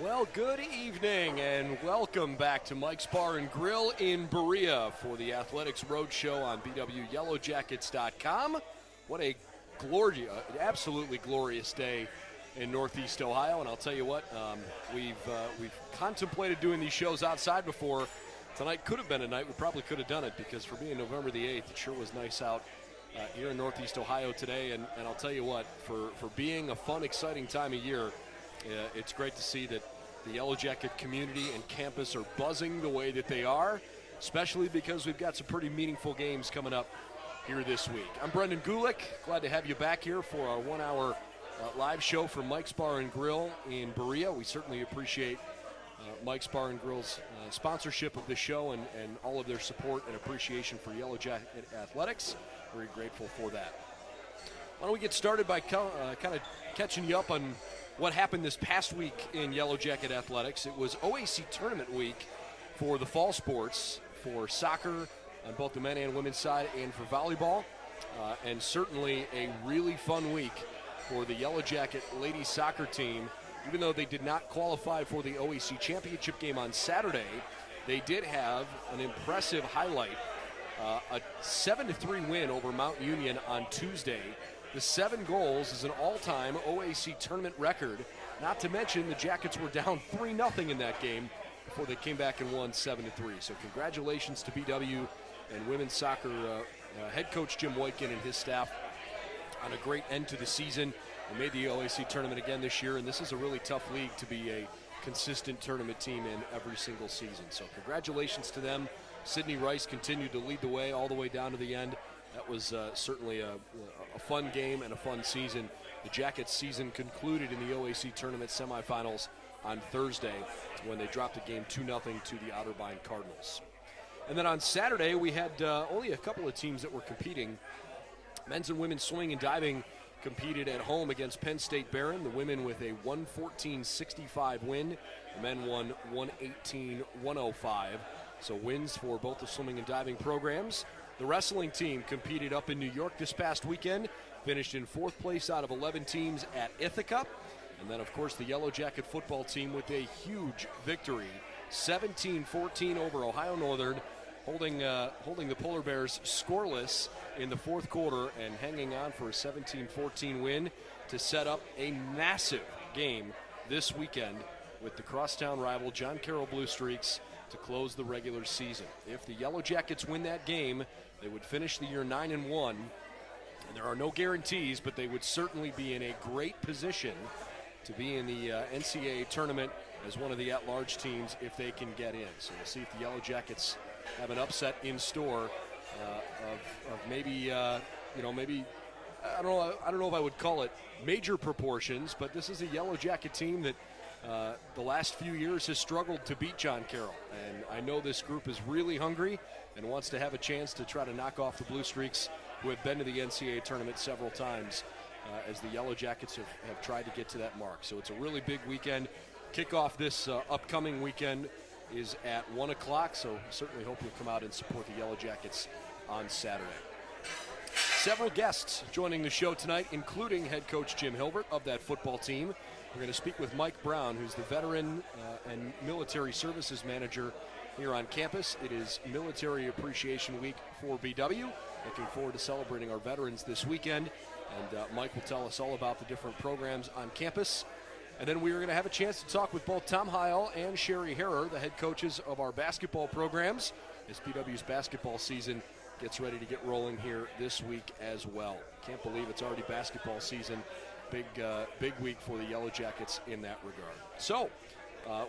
Well, good evening and welcome back to Mike's Bar and Grill in Berea for the Athletics Roadshow on BWYellowJackets.com. What a absolutely glorious day in Northeast Ohio, and I'll tell you what, we've contemplated doing these shows outside before. Tonight could have been a night we probably could have done it, because for being November the 8th, it sure was nice out here in Northeast Ohio today, and I'll tell you what, for being a fun, exciting time of year, it's great to see that the Yellow Jacket community and campus are buzzing the way that they are, especially because we've got some pretty meaningful games coming up here this week. I'm Brendan Gulick. Glad to have you back here for our 1-hour live show from Mike's Bar and Grill in Berea. We certainly appreciate Mike's Bar and Grill's sponsorship of the show and all of their support and appreciation for Yellow Jacket Athletics. Very grateful for that. Why don't we get started by kind of catching you up on what happened this past week in Yellow Jacket Athletics. It was OAC tournament week for the fall sports, for soccer on both the men and women's side, and for volleyball, and certainly a really fun week for the Yellow Jacket ladies soccer team. Even though they did not qualify for the OAC championship game on Saturday, they did have an impressive highlight, a 7-3 win over Mount Union on Tuesday. The 7 goals is an all-time OAC tournament record. Not to mention the Jackets were down 3-0 in that game before they came back and won 7-3. So congratulations to BW and women's soccer head coach Jim Woykin and his staff on a great end to the season. They made the OAC tournament again this year, and this is a really tough league to be a consistent tournament team in every single season. So congratulations to them. Sydney Rice continued to lead the way all the way down to the end. That was certainly a fun game and a fun season. The Jackets season concluded in the OAC tournament semifinals on Thursday when they dropped the game 2-0 to the Otterbein Cardinals. And then on Saturday, we had only a couple of teams that were competing. Men's and women's swimming and diving competed at home against Penn State Barron. The women with a 114-65 win. The men won 118-105. So wins for both the swimming and diving programs. The wrestling team competed up in New York this past weekend, finished in 4th place out of 11 teams at Ithaca. And then, of course, the Yellow Jacket football team with a huge victory, 17-14 over Ohio Northern, holding the Polar Bears scoreless in the 4th quarter and hanging on for a 17-14 win to set up a massive game this weekend with the crosstown rival John Carroll Blue Streaks to close the regular season. If the Yellow Jackets win that game, they would finish the year 9-1, and there are no guarantees, but they would certainly be in a great position to be in the NCAA tournament as one of the at-large teams if they can get in. So we'll see if the Yellow Jackets have an upset in store of maybe I don't know if I would call it major proportions, but this is a Yellow Jacket team that the last few years has struggled to beat John Carroll, and I know this group is really hungry and wants to have a chance to try to knock off the Blue Streaks, who have been to the NCAA tournament several times, as the Yellow Jackets have tried to get to that mark. So it's a really big weekend. Kickoff this upcoming weekend is at 1 o'clock, so certainly hope you'll come out and support the Yellow Jackets on Saturday. Several guests joining the show tonight, including head coach Jim Hilvert of that football team. We're going to speak with Mike Brown, who's the Veteran and Military Services Manager here on campus. It is Military Appreciation Week for BW. Looking forward to celebrating our veterans this weekend. And Mike will tell us all about the different programs on campus. And then we are going to have a chance to talk with both Tom Heil and Cheri Harrer, the head coaches of our basketball programs, as BW's basketball season gets ready to get rolling here this week as well. Can't believe it's already basketball season. Big week for the Yellow Jackets in that regard. So,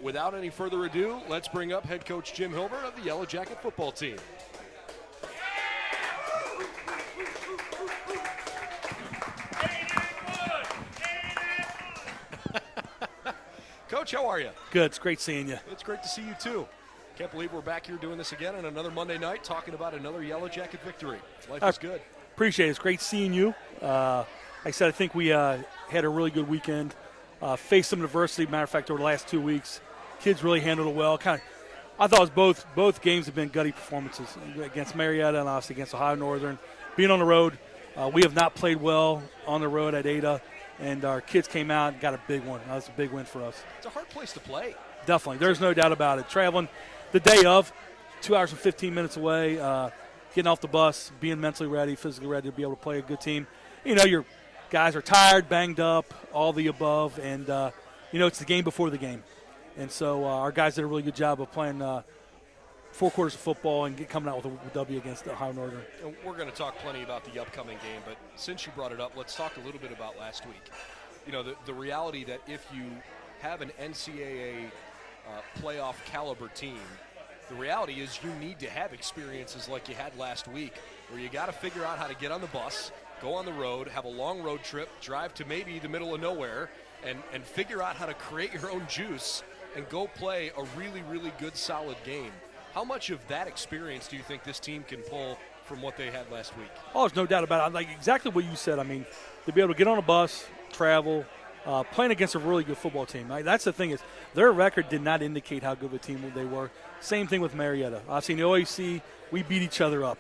without any further ado, let's bring up head coach Jim Hilvert of the Yellow Jacket football team. Coach, how are you? Good. It's great seeing you. It's great to see you, too. Can't believe we're back here doing this again on another Monday night, talking about another Yellow Jacket victory. Life is good. Appreciate it. It's great seeing you. Like I said, I think we had a really good weekend. Faced some adversity. Matter of fact, over the last 2 weeks, kids really handled it well. I thought it was both games have been gutty performances against Marietta and obviously against Ohio Northern. Being on the road, We have not played well on the road at Ada, and our kids came out and got a big one. That was a big win for us. It's a hard place to play. Definitely. There's no doubt about it. Traveling the day of, 2 hours and 15 minutes away, getting off the bus, being mentally ready, physically ready to be able to play a good team. Your guys are tired, banged up, all the above, and, it's the game before the game. And so our guys did a really good job of playing 4 quarters of football and coming out with a W against Ohio Northern. And we're going to talk plenty about the upcoming game, but since you brought it up, let's talk a little bit about last week. The reality that if you have an NCAA playoff caliber team, the reality is you need to have experiences like you had last week, where you got to figure out how to get on the bus, go on the road, have a long road trip, drive to maybe the middle of nowhere, and figure out how to create your own juice and go play a really, really good, solid game. How much of that experience do you think this team can pull from what they had last week? Oh, there's no doubt about it. Like exactly what you said. I mean, to be able to get on a bus, travel, playing against a really good football team. That's the thing is their record did not indicate how good of a team they were. Same thing with Marietta. Obviously, in the OAC, we beat each other up.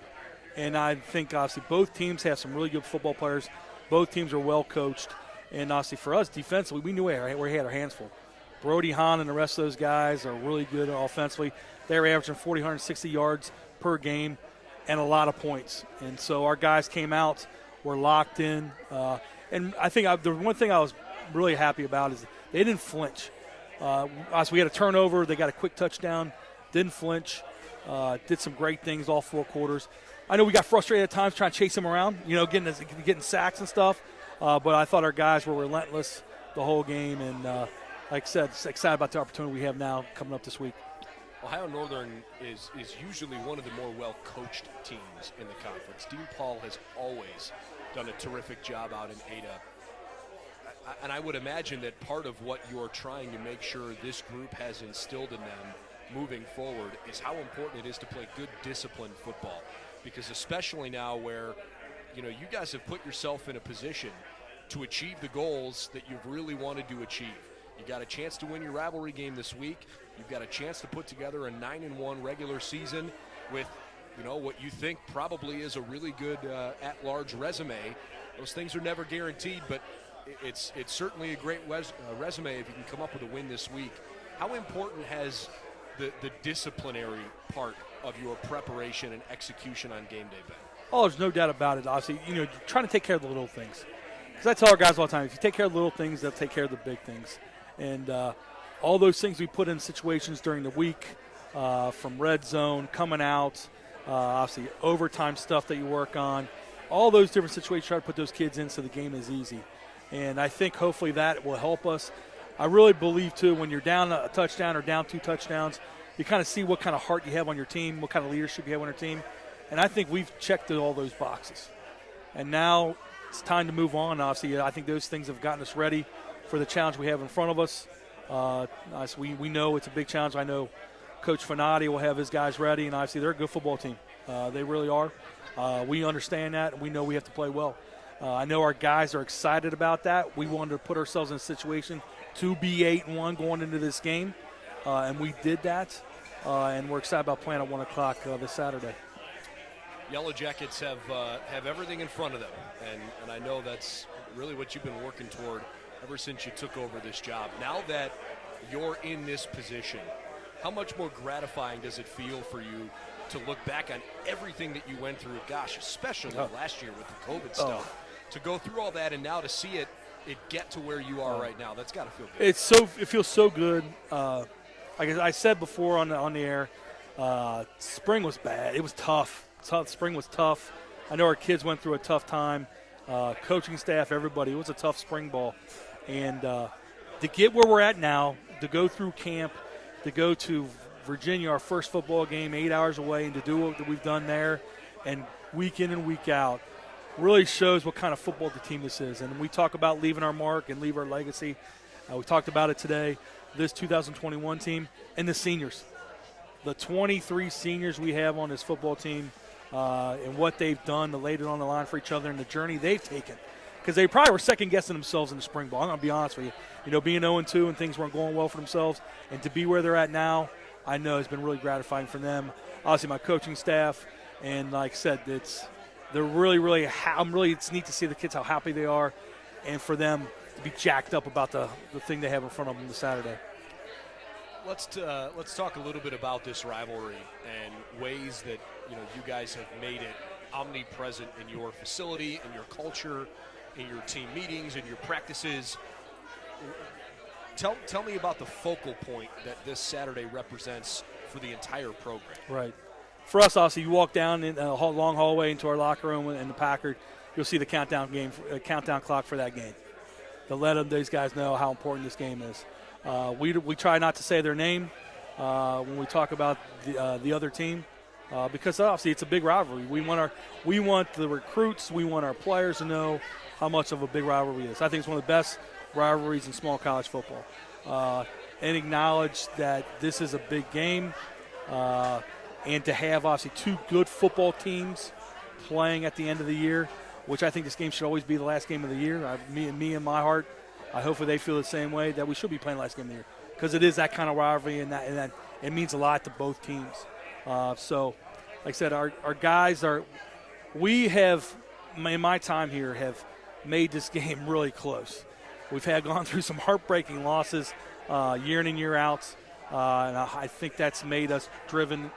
And I think, obviously, both teams have some really good football players. Both teams are well coached. And, obviously, for us, defensively, we knew we had our hands full. Brody Hahn and the rest of those guys are really good offensively. They're averaging 160 yards per game and a lot of points. And so our guys came out, were locked in. And I think the one thing I was really happy about is they didn't flinch. We had a turnover. They got a quick touchdown. Didn't flinch. Did some great things all 4 quarters. I know we got frustrated at times trying to chase them around, getting sacks and stuff. But I thought our guys were relentless the whole game. And like I said, excited about the opportunity we have now coming up this week. Ohio Northern is usually one of the more well-coached teams in the conference. Dean Paul has always done a terrific job out in Ada. And I would imagine that part of what you're trying to make sure this group has instilled in them moving forward is how important it is to play good, disciplined football. Because especially now where, you guys have put yourself in a position to achieve the goals that you've really wanted to achieve. You got a chance to win your rivalry game this week. You've got a chance to put together a 9-1 regular season with, what you think probably is a really good at-large resume. Those things are never guaranteed, but it's certainly a great resume if you can come up with a win this week. How important has the disciplinary part of your preparation and execution on game day been? Oh, there's no doubt about it. Obviously, trying to take care of the little things. Because I tell our guys all the time, if you take care of the little things, they'll take care of the big things. And all those things we put in situations during the week, from red zone, coming out, obviously overtime stuff that you work on, all those different situations, try to put those kids in so the game is easy. And I think hopefully that will help us. I really believe, too, when you're down a touchdown or down 2 touchdowns, you kind of see what kind of heart you have on your team, what kind of leadership you have on your team. And I think we've checked all those boxes. And now it's time to move on. Obviously, I think those things have gotten us ready for the challenge we have in front of us. We know it's a big challenge. I know Coach Fanati will have his guys ready, and obviously they're a good football team. They really are. We understand that, and we know we have to play well. I know our guys are excited about that. We wanted to put ourselves in a situation to be 8-1 going into this game, and we did that. And we're excited about playing at 1 o'clock this Saturday. Yellow Jackets have everything in front of them, and I know that's really what you've been working toward ever since you took over this job. Now that you're in this position, how much more gratifying does it feel for you to look back on everything that you went through? Gosh, especially last year with the COVID stuff. To go through all that and now to see it get to where you are right now, that's got to feel good. It feels so good. Like I said before on the air, spring was bad. It was tough. Spring was tough. I know our kids went through a tough time. Coaching staff, everybody. It was a tough spring ball. And to get where we're at now, to go through camp, to go to Virginia, our first football game, 8 hours away, and to do what we've done there, and week in and week out, really shows what kind of football the team this is. And we talk about leaving our mark and leave our legacy. We talked about it today, this 2021 team, and the seniors. The 23 seniors we have on this football team and what they've done to lay it on the line for each other and the journey they've taken. Because they probably were second-guessing themselves in the spring ball. I'm going to be honest with you. Being 0-2 and things weren't going well for themselves, and to be where they're at now, I know has been really gratifying for them. Obviously, my coaching staff, and like I said, they're really it's neat to see the kids how happy they are, and for them to be jacked up about the thing they have in front of them this Saturday. Let's talk a little bit about this rivalry and ways that you guys have made it omnipresent in your facility, in your culture, in your team meetings, in your practices. Tell me about the focal point that this Saturday represents for the entire program. Right. For us, obviously, you walk down in a long hallway into our locker room in the Packard, you'll see the countdown clock for that game. To let these guys know how important this game is. We try not to say their name when we talk about the other team because obviously it's a big rivalry. We want the recruits, we want our players to know how much of a big rivalry it is. I think it's one of the best rivalries in small college football. And acknowledge that this is a big game. And to have, obviously, two good football teams playing at the end of the year, which I think this game should always be the last game of the year. Me in my heart, I hope they feel the same way, that we should be playing the last game of the year because it is that kind of rivalry and that it means a lot to both teams. So, like I said, our guys we have, in my time here, have made this game really close. We've gone through some heartbreaking losses year in and year out, and I think that's made us driven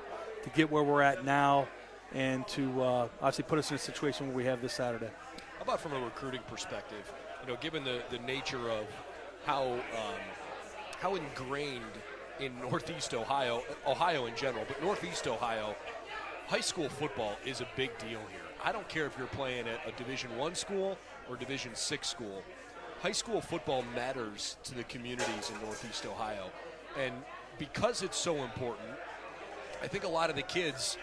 to get where we're at now and to obviously put us in a situation where we have this Saturday. How about from a recruiting perspective? Given the nature of how ingrained in Northeast Ohio in general, but Northeast Ohio, high school football is a big deal here. I don't care if you're playing at a Division I school or Division VI school. High school football matters to the communities in Northeast Ohio. And because it's so important, I think a lot of the kids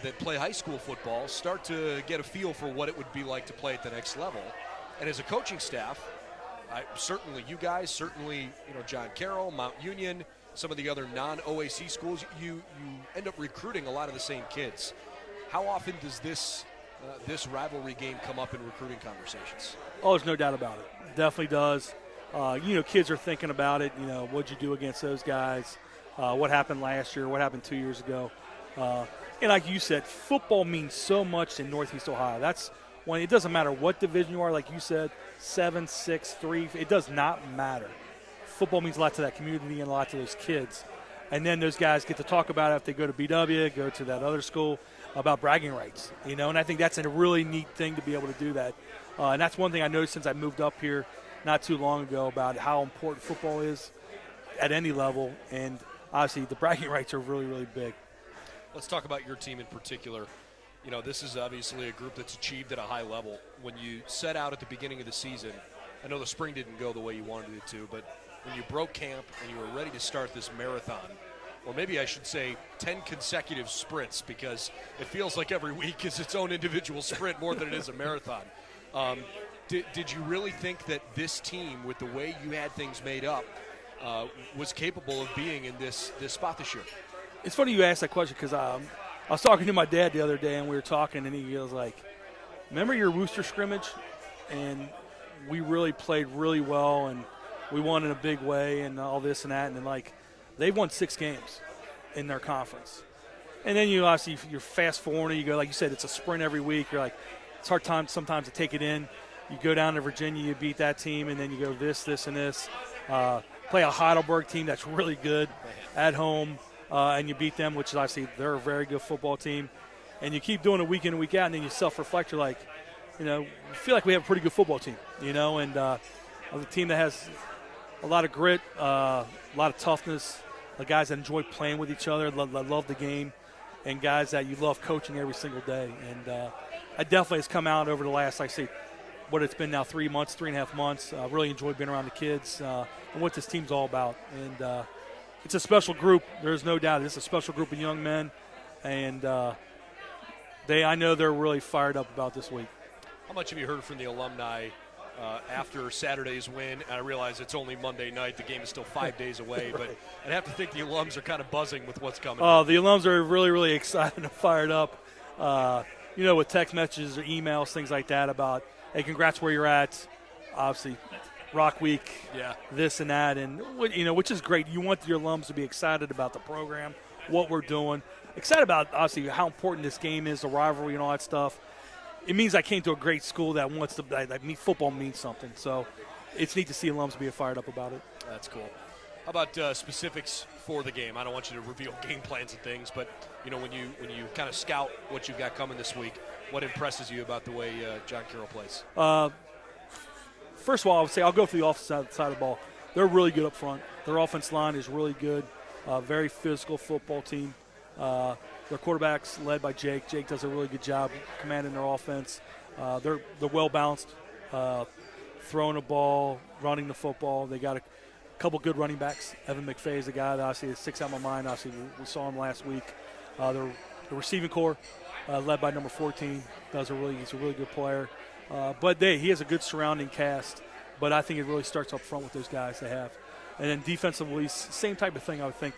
that play high school football start to get a feel for what it would be like to play at the next level. And as a coaching staff, certainly you guys, certainly John Carroll, Mount Union, some of the other non-OAC schools, you end up recruiting a lot of the same kids. How often does this rivalry game come up in recruiting conversations? Oh, there's no doubt about it. Definitely does. Kids are thinking about it. What'd you do against those guys? What happened last year? What happened 2 years ago? And like you said, football means so much in Northeast Ohio. That's when it doesn't matter what division you are. Like you said, 7, 6, 3. It does not matter. Football means a lot to that community and a lot to those kids. And then those guys get to talk about it if they go to BW, go to that other school, about bragging rights. And I think that's a really neat thing to be able to do that. And that's one thing I noticed since I moved up here not too long ago about how important football is at any level. And obviously the bragging rights are really, really big. Let's talk about your team in particular. This is obviously a group that's achieved at a high level. When you set out at the beginning of the season, I know the spring didn't go the way you wanted it to, but when you broke camp and you were ready to start this marathon, or maybe I should say 10 consecutive sprints, because it feels like every week is its own individual sprint more than it is a marathon. Did you really think that this team, with the way you had things made up, was capable of being in this spot this year? It's funny you asked that question because I was talking to my dad the other day, and we were talking, and he was like, remember your Worcester scrimmage? And we really played really well, and we won in a big way and all this and that. And then, they've won 6 games in their conference. And then you're fast forwarding. You go, like you said, it's a sprint every week. You're like, it's hard time sometimes to take it in. You go down to Virginia, you beat that team, and then you go this, and this. Play a Heidelberg team that's really good at home, and you beat them, which is obviously they're a very good football team. And you keep doing it week in and week out, and then you self-reflect. You're like, you feel like we have a pretty good football team, and a team that has a lot of grit, a lot of toughness, the guys that enjoy playing with each other, love the game, and guys that you love coaching every single day. And I definitely has come out over the last, what it's been now 3.5 months. Really enjoyed being around the kids and what this team's all about. And it's a special group. There's no doubt. It's a special group of young men, and I know they're really fired up about this week. How much have you heard from the alumni after Saturday's win? I realize it's only Monday night. The game is still 5 days away, right. But I'd have to think the alums are kind of buzzing with what's coming. The alums are really, really excited and fired up. With text messages or emails, things like that about, hey, congrats where you're at. Obviously, Rock Week, this and that, and which is great. You want your alums to be excited about the program, what we're doing, excited about obviously how important this game is, the rivalry and all that stuff. it means I came to a great school that wants to. Football means something. So it's neat to see alums be fired up about it. That's cool. How about specifics for the game? I don't want you to reveal game plans and things, but when you kind of scout what you've got coming this week, what impresses you about the way John Carroll plays? First of all, I would say I'll go for the offensive side of the ball. They're really good up front. Their offense line is really good. Very physical football team. Their quarterback's led by Jake. Jake does a really good job commanding their offense. They're well balanced, throwing the ball, running the football. They got a couple good running backs. Evan McFay is a guy that obviously sticks out in my mind. Obviously, we saw him last week. The receiving core, led by number 14, he's a really good player. But he has a good surrounding cast. But I think it really starts up front with those guys they have. And then defensively, same type of thing. I would think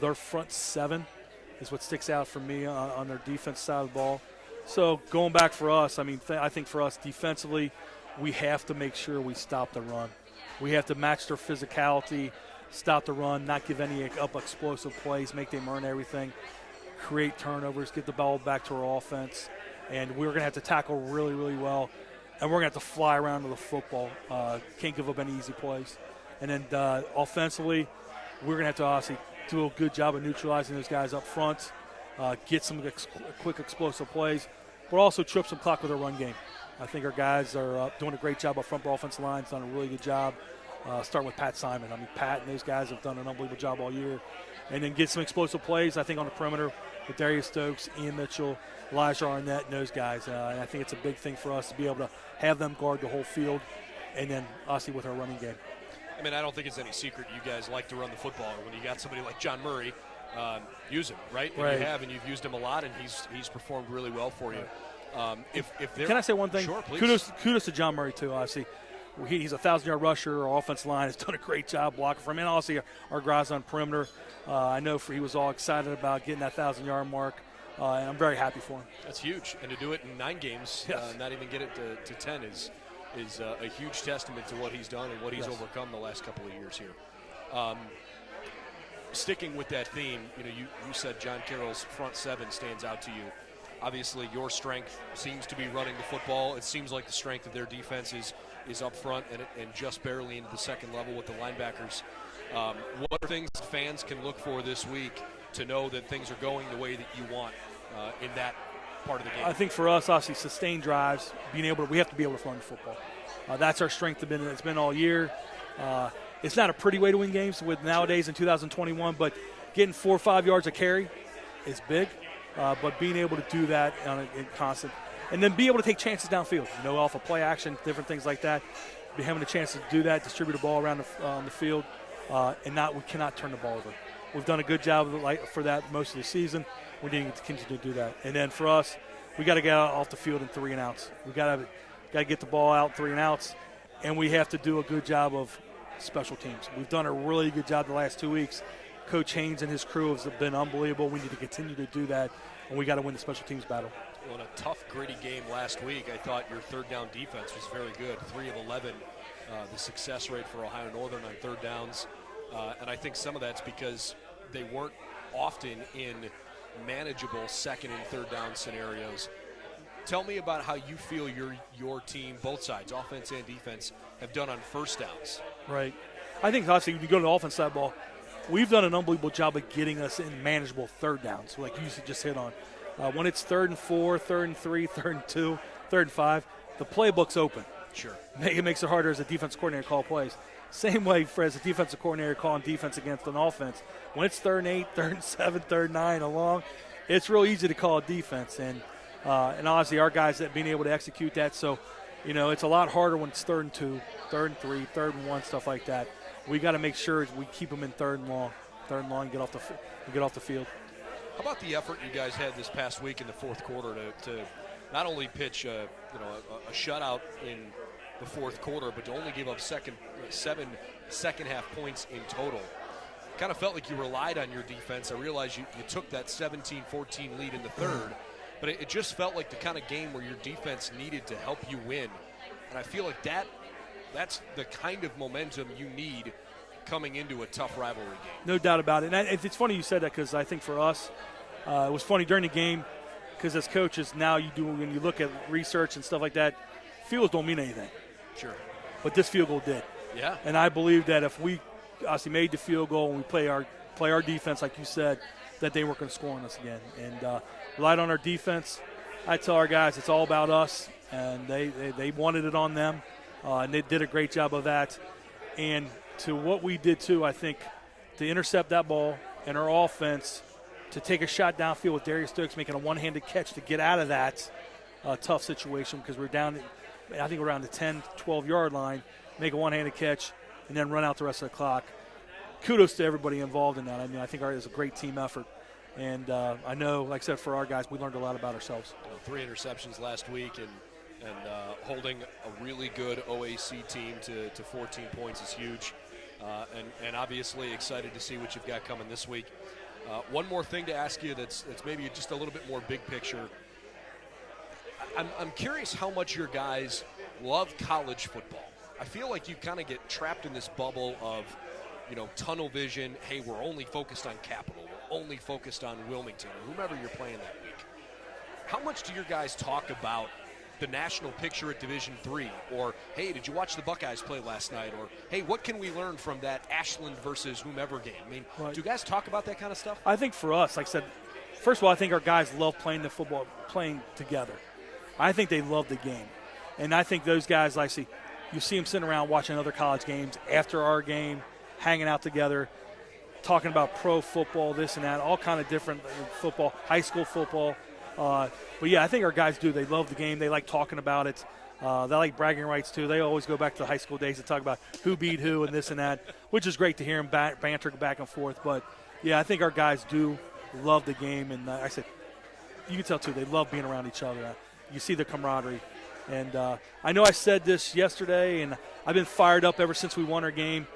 their front seven is what sticks out for me on their defense side of the ball. So going back for us, I think for us defensively, we have to make sure we stop the run. We have to match their physicality, stop the run, not give any up explosive plays, make them earn everything, create turnovers, get the ball back to our offense. And we're going to have to tackle really, really well. And we're going to have to fly around with the football. Can't give up any easy plays. And then offensively, we're going to have to obviously do a good job of neutralizing those guys up front, get some quick explosive plays, but also trip some clock with our run game. I think our guys are doing a great job up front. Our offensive line's done a really good job, starting with Pat Simon. Pat and those guys have done an unbelievable job all year. And then get some explosive plays, I think, on the perimeter with Darius Stokes, Ian Mitchell, Elijah Arnett, and those guys. And I think it's a big thing for us to be able to have them guard the whole field, and then obviously with our running game. I don't think it's any secret you guys like to run the football. When you got somebody like John Murray, use him, right? Right. And you have, and you've used him a lot, and he's performed really well for you. Can I say one thing? Sure, please. Kudos to John Murray, too, obviously. He's a 1,000-yard rusher. Our offensive line has done a great job blocking for him. And obviously our guys on perimeter, I know he was all excited about getting that 1,000-yard mark, and I'm very happy for him. That's huge. And to do it in 9 games, yes. Not even get it to 10 is a huge testament to what he's done and what he's overcome the last couple of years here. Sticking with that theme, you said John Carroll's front seven stands out to you. Obviously, your strength seems to be running the football. It seems like the strength of their defense is up front and just barely into the second level with the linebackers. What are things fans can look for this week to know that things are going the way that you want in that part of the game? I think for us, obviously, sustained drives, we have to be able to run the football. That's our strength. It's been all year. It's not a pretty way to win games with nowadays in 2021, but getting 4 or 5 yards of carry is big. But being able to do that in constant, and then be able to take chances downfield, off of play action, different things like that. Be having a chance to do that, distribute the ball around the field, and we cannot turn the ball over. We've done a good job for that most of the season. We need to continue to do that. And then for us, we got to get off the field in 3 and outs. We got to get the ball out 3 and outs, and we have to do a good job of special teams. We've done a really good job the last 2 weeks. Coach Haynes and his crew have been unbelievable. We need to continue to do that, and we got to win the special teams battle. Well, in a tough, gritty game last week, I thought your third down defense was very good. 3 of 11, the success rate for Ohio Northern on third downs. And I think some of that's because they weren't often in manageable second and third down scenarios. Tell me about how you feel your team, both sides, offense and defense, have done on first downs. Right. I think, obviously, when you go to the offense side of the ball, we've done an unbelievable job of getting us in manageable third downs, like you just hit on. When it's 3rd and 4, 3rd and 3, 3rd and 2, 3rd and 5, the playbook's open. Sure. It makes it harder as a defensive coordinator to call plays. Same way for as a defensive coordinator calling defense against an offense. When it's 3rd and 8, 3rd and 7, 3rd and 9 along, it's real easy to call a defense. And honestly, our guys that being able to execute that. So, it's a lot harder when it's 3rd and 2, 3rd and 3, 3rd and 1, stuff like that. We got to make sure we keep them in 3rd and long, and get off the field. How about the effort you guys had this past week in the fourth quarter to not only pitch a shutout in the fourth quarter, but to only give up 7 second-half points in total? Kind of felt like you relied on your defense. I realize you took that 17-14 lead in the third, but it just felt like the kind of game where your defense needed to help you win. And I feel like that's the kind of momentum you need coming into a tough rivalry game. No doubt about it. And it's funny you said that because I think for us, it was funny during the game, because as coaches now when you look at research and stuff like that, field goals don't mean anything. Sure. But this field goal did. Yeah. And I believe that if we obviously made the field goal and we play our defense, like you said, that they weren't going to score on us again. And relied on our defense. I tell our guys it's all about us, and they wanted it on them, and they did a great job of that. And to what we did too, I think, to intercept that ball and our offense, to take a shot downfield with Darius Stokes making a one-handed catch to get out of that tough situation because we're down, I think, around the 10, 12-yard line, make a one-handed catch, and then run out the rest of the clock. Kudos to everybody involved in that. I mean, I think it was a great team effort. And I know, like I said, for our guys, we learned a lot about ourselves. 3 interceptions last week and holding a really good OAC team to 14 points is huge. And obviously excited to see what you've got coming this week. One more thing to ask you that's maybe just a little bit more big picture. I'm curious how much your guys love college football. I feel like you kind of get trapped in this bubble of, tunnel vision. Hey, we're only focused on Capital. We're only focused on Wilmington or whomever you're playing that week. How much do your guys talk about the national picture at Division III? Or, hey, did you watch the Buckeyes play last night? Or, hey, what can we learn from that Ashland versus whomever game? I mean, do you guys talk about that kind of stuff? I think for us, like I said, first of all, I think our guys love playing the football, playing together. I think they love the game. And I think those guys, you see them sitting around watching other college games after our game, hanging out together, talking about pro football, this and that, all kind of different football, high school football. But, yeah, I think our guys do. They love the game. They like talking about it. They like bragging rights, too. They always go back to the high school days and talk about who beat who and this and that, which is great to hear them banter back and forth. But, yeah, I think our guys do love the game. And I said, you can tell, too, they love being around each other. You see the camaraderie. And I know I said this yesterday, and I've been fired up ever since we won our game.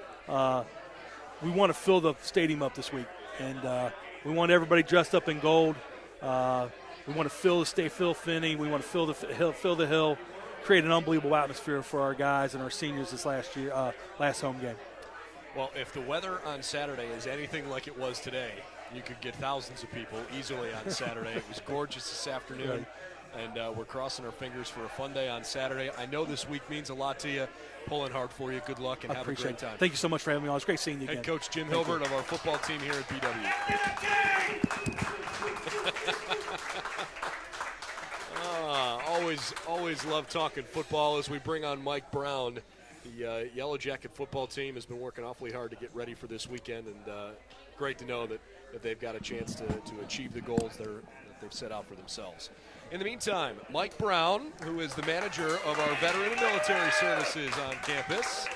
We want to fill the stadium up this week, and we want everybody dressed up in gold. We want to fill Finney. We want to fill the hill, create an unbelievable atmosphere for our guys and our seniors this last home game. Well, if the weather on Saturday is anything like it was today, you could get thousands of people easily on Saturday. It was gorgeous this afternoon. Right. And we're crossing our fingers for a fun day on Saturday. I know this week means a lot to you. Pulling hard for you. Good luck and have a great time. Thank you so much for having me on. It's great seeing you again. Head coach Jim Hilvert of our football team here at BW. Always love talking football as we bring on Mike Brown. The Yellow Jacket football team has been working awfully hard to get ready for this weekend, and great to know that they've got a chance to achieve the goals that they've set out for themselves. In the meantime, Mike Brown, who is the manager of our Veteran and Military Services on campus,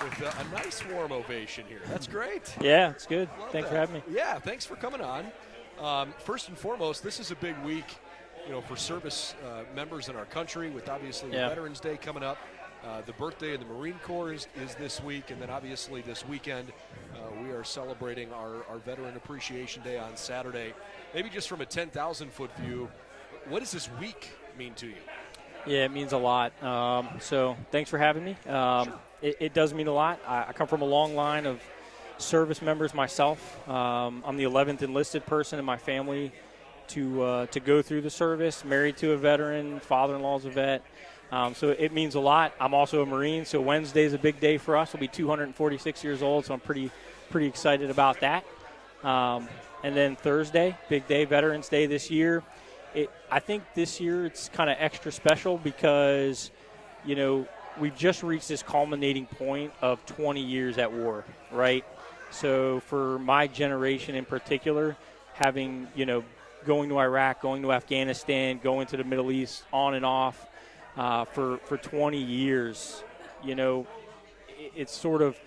with a nice warm ovation here. That's great. Yeah, it's good. Love Thanks that. for having me. Yeah, thanks for coming on. First and foremost, this is a big week, for service members in our country, with obviously Veterans Day coming up. The birthday of the Marine Corps is this week, and then obviously this weekend we are celebrating our Veteran Appreciation Day on Saturday. Maybe just from a 10,000-foot view, what does this week mean to you? Yeah, it means a lot. So thanks for having me. Sure. It does mean a lot. I come from a long line of service members myself. I'm the 11th enlisted person in my family to go through the service, married to a veteran, father-in-law's a vet. So it means a lot. I'm also a Marine, so Wednesday's a big day for us. We'll be 246 years old, so I'm pretty excited about that. And then Thursday, big day, Veterans Day this year. I think this year it's kind of extra special because, we've just reached this culminating point of 20 years at war, right? So for my generation in particular, having, going to Iraq, going to Afghanistan, going to the Middle East, on and off for 20 years, it's sort of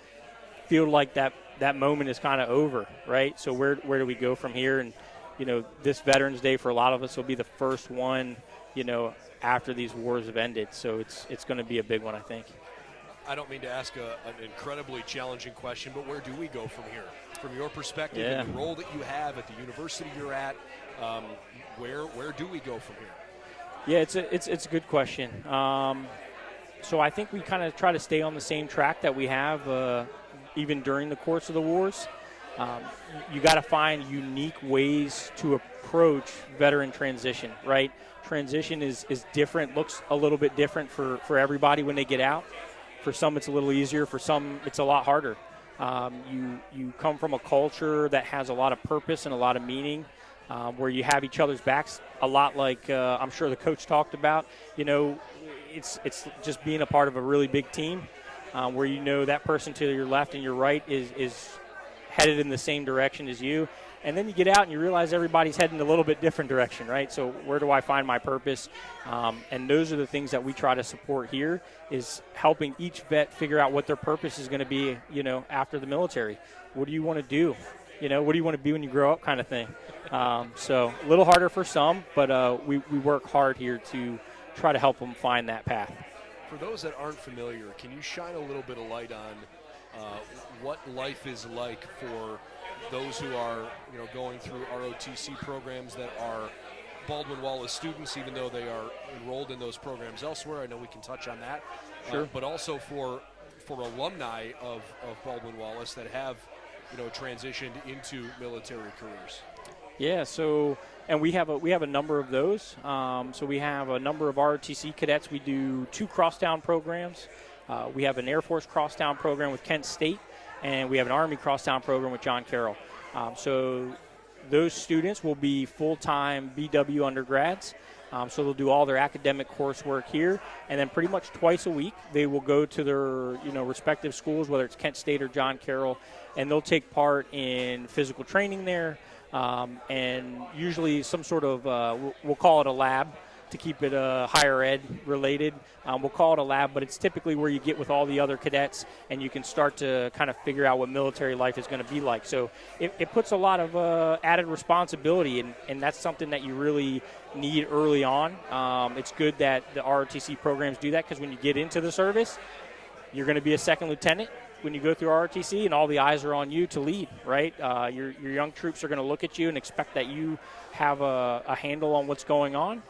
feel like that moment is kind of over, right? So where do we go from here? And, this Veterans Day for a lot of us will be the first one, after these wars have ended. So it's going to be a big one, I think. I don't mean to ask an incredibly challenging question, but where do we go from here? From your perspective, Yeah. and the role that you have at the university you're at, where do we go from here? Yeah, it's a good question. So I think we kind of try to stay on the same track that we have even during the course of the wars. You got to find unique ways to approach veteran transition, right? Transition is different, looks a little bit different for everybody when they get out. For some, it's a little easier. For some, it's a lot harder. You come from a culture that has a lot of purpose and a lot of meaning, where you have each other's backs, a lot like I'm sure the coach talked about. It's just being a part of a really big team, where that person to your left and your right is headed in the same direction as you. And then you get out and you realize everybody's heading a little bit different direction, right? So where do I find my purpose? And those are the things that we try to support here, is helping each vet figure out what their purpose is going to be, after the military. What do you want to do? What do you want to be when you grow up, kind of thing. So a little harder for some, but we work hard here to try to help them find that path. For those that aren't familiar, can you shine a little bit of light on what life is like for those who are, going through ROTC programs that are Baldwin-Wallace students, even though they are enrolled in those programs elsewhere? I know we can touch on that. Sure. But also for alumni of Baldwin-Wallace that have, transitioned into military careers. Yeah, and we have a number of those. So we have a number of ROTC cadets. We do 2 crosstown programs. We have an Air Force crosstown program with Kent State, and we have an Army crosstown program with John Carroll. So those students will be full-time BW undergrads. So they'll do all their academic coursework here, and then pretty much twice a week they will go to their respective schools, whether it's Kent State or John Carroll, and they'll take part in physical training there, and usually some sort of we'll call it a lab to keep it higher ed related. We'll call it a lab, but it's typically where you get with all the other cadets and you can start to kind of figure out what military life is going to be like. So it puts a lot of added responsibility, and that's something that you really need early on. It's good that the ROTC programs do that, because when you get into the service, you're going to be a second lieutenant when you go through ROTC, and all the eyes are on you to lead, right? Your young troops are going to look at you and expect that you have a handle on what's going on.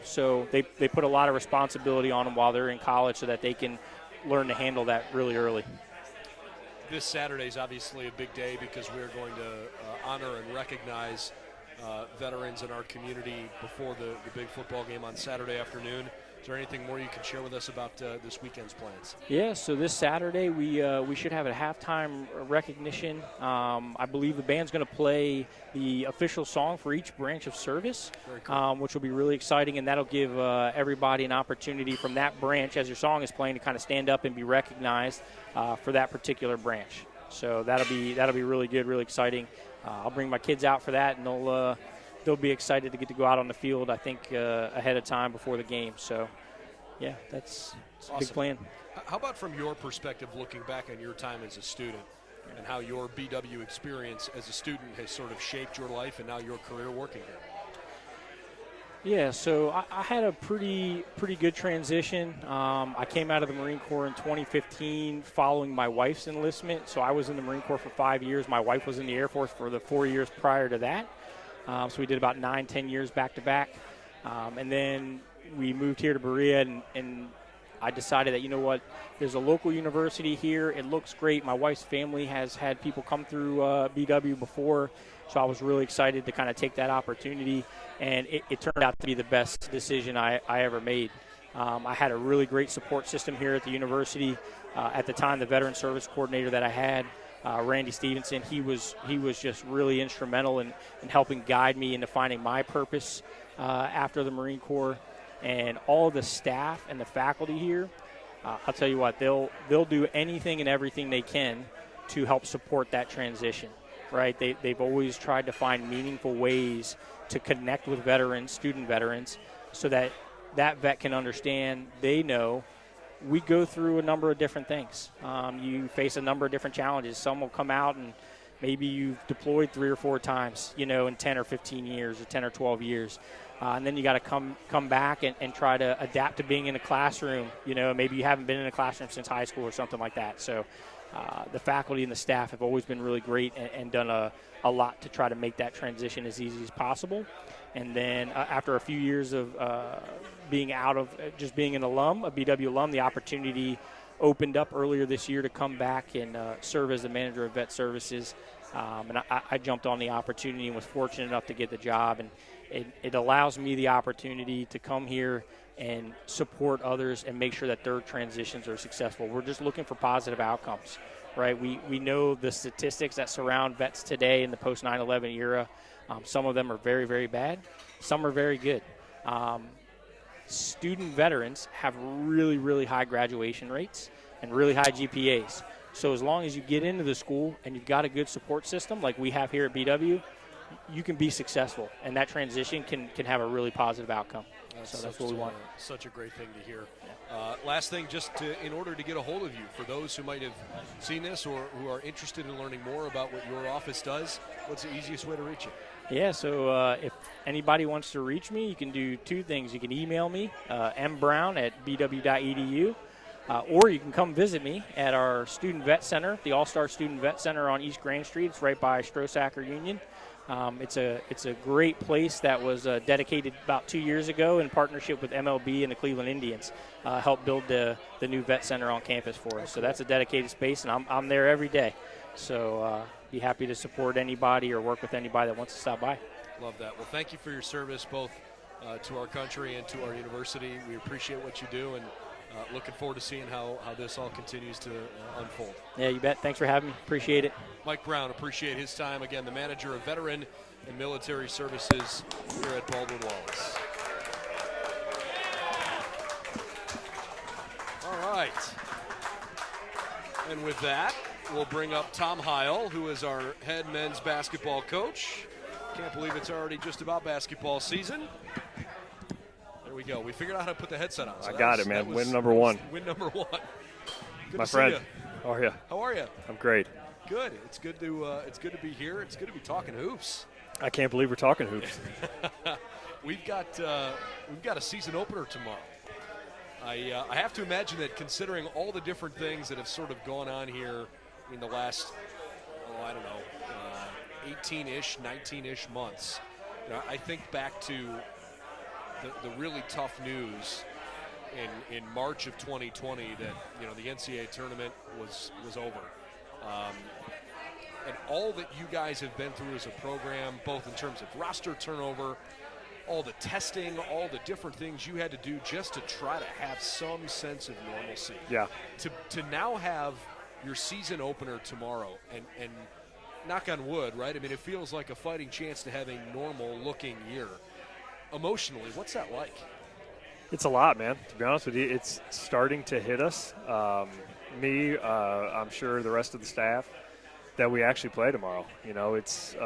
So they put a lot of responsibility on them while they're in college, so that they can learn to handle that really early. This Saturday is obviously a big day, because we're going to honor and recognize veterans in our community before the big football game on Saturday afternoon. Is there anything more you can share with us about this weekend's plans? Yeah, so this Saturday we should have a halftime recognition. I believe the band's going to play the official song for each branch of service, cool. Which will be really exciting, and that'll give everybody an opportunity from that branch, as your song is playing, to kind of stand up and be recognized for that particular branch. So that'll be really good, really exciting. I'll bring my kids out for that, and they'll be excited to get to go out on the field, I think, ahead of time before the game. So, yeah, that's awesome. A big plan. How about from your perspective, looking back on your time as a student, and how your BW experience as a student has sort of shaped your life and now your career working here? Yeah, so I had a pretty good transition. I came out of the Marine Corps in 2015 following my wife's enlistment. So I was in the Marine Corps for 5 years. My wife was in the Air Force for the 4 years prior to that. So we did about 9-10 years back-to-back. And then we moved here to Berea, and I decided that, there's a local university here. It looks great. My wife's family has had people come through BW before, so I was really excited to kind of take that opportunity. And it turned out to be the best decision I ever made. I had a really great support system here at the university. At the time, the veteran service coordinator that I had, Randy Stevenson, he was just really instrumental in helping guide me into finding my purpose after the Marine Corps. And all of the staff and the faculty here, I'll tell you what, they'll do anything and everything they can to help support that transition, right? They've always tried to find meaningful ways to connect with student veterans, so that vet can understand, they know, we go through a number of different things. You face a number of different challenges. Some will come out and maybe you've deployed 3 or 4 times, in 10 or 15 years or 10 or 12 years. And then you got to come back and try to adapt to being in a classroom. Maybe you haven't been in a classroom since high school or something like that. So the faculty and the staff have always been really great and done a lot to try to make that transition as easy as possible. And then after a few years of being out of just being an alum, a BW alum, the opportunity opened up earlier this year to come back and serve as the manager of vet services. And I jumped on the opportunity and was fortunate enough to get the job. And it allows me the opportunity to come here and support others and make sure that their transitions are successful. We're just looking for positive outcomes, right? We know the statistics that surround vets today in the post 9/11 era. Some of them are very, very bad. Some are very good. Student veterans have really, really high graduation rates and really high GPAs. So as long as you get into the school and you've got a good support system like we have here at BW, you can be successful, and that transition can have a really positive outcome. So that's what we want. Such a great thing to hear. Last thing, in order to get a hold of you, for those who might have seen this or who are interested in learning more about what your office does, what's the easiest way to reach you? Yeah, so if anybody wants to reach me, you can do two things. You can email me, mbrown@bw.edu, or you can come visit me at our Student Vet Center, the All-Star Student Vet Center on East Grand Street. It's right by Strosacker Union. It's a great place that was dedicated about 2 years ago in partnership with MLB and the Cleveland Indians. Helped build the new vet center on campus for us. So that's a dedicated space, and I'm there every day. So be happy to support anybody or work with anybody that wants to stop by. Love that. Well, thank you for your service both to our country and to our university. We appreciate what you do, and looking forward to seeing how this all continues to unfold. Yeah, you bet. Thanks for having me. Appreciate it. Mike Brown, appreciate his time. Again, the manager of Veteran and Military Services here at Baldwin-Wallace. All right. And with that, we'll bring up Tom Heil, who is our head men's basketball coach. Can't believe it's already just about basketball season. There we go. We figured out how to put the headset on. So I got it, man. Win number one. Win number one. Good My to see friend. you. How are you? How are you? I'm great. Good. It's good to be here. It's good to be talking hoops. I can't believe we're talking hoops. We've got a season opener tomorrow. I have to imagine that considering all the different things that have sort of gone on here in the last, 18-ish, 19-ish months, I think back to the really tough news in March of 2020 that the NCAA tournament was over, and all that you guys have been through as a program, both in terms of roster turnover, all the testing, all the different things you had to do just to try to have some sense of normalcy. Yeah. To now have your season opener tomorrow and knock on wood, right? I mean, it feels like a fighting chance to have a normal-looking year. Emotionally, what's that like? It's a lot, man. To be honest with you, it's starting to hit us. I'm sure the rest of the staff, that we actually play tomorrow. It's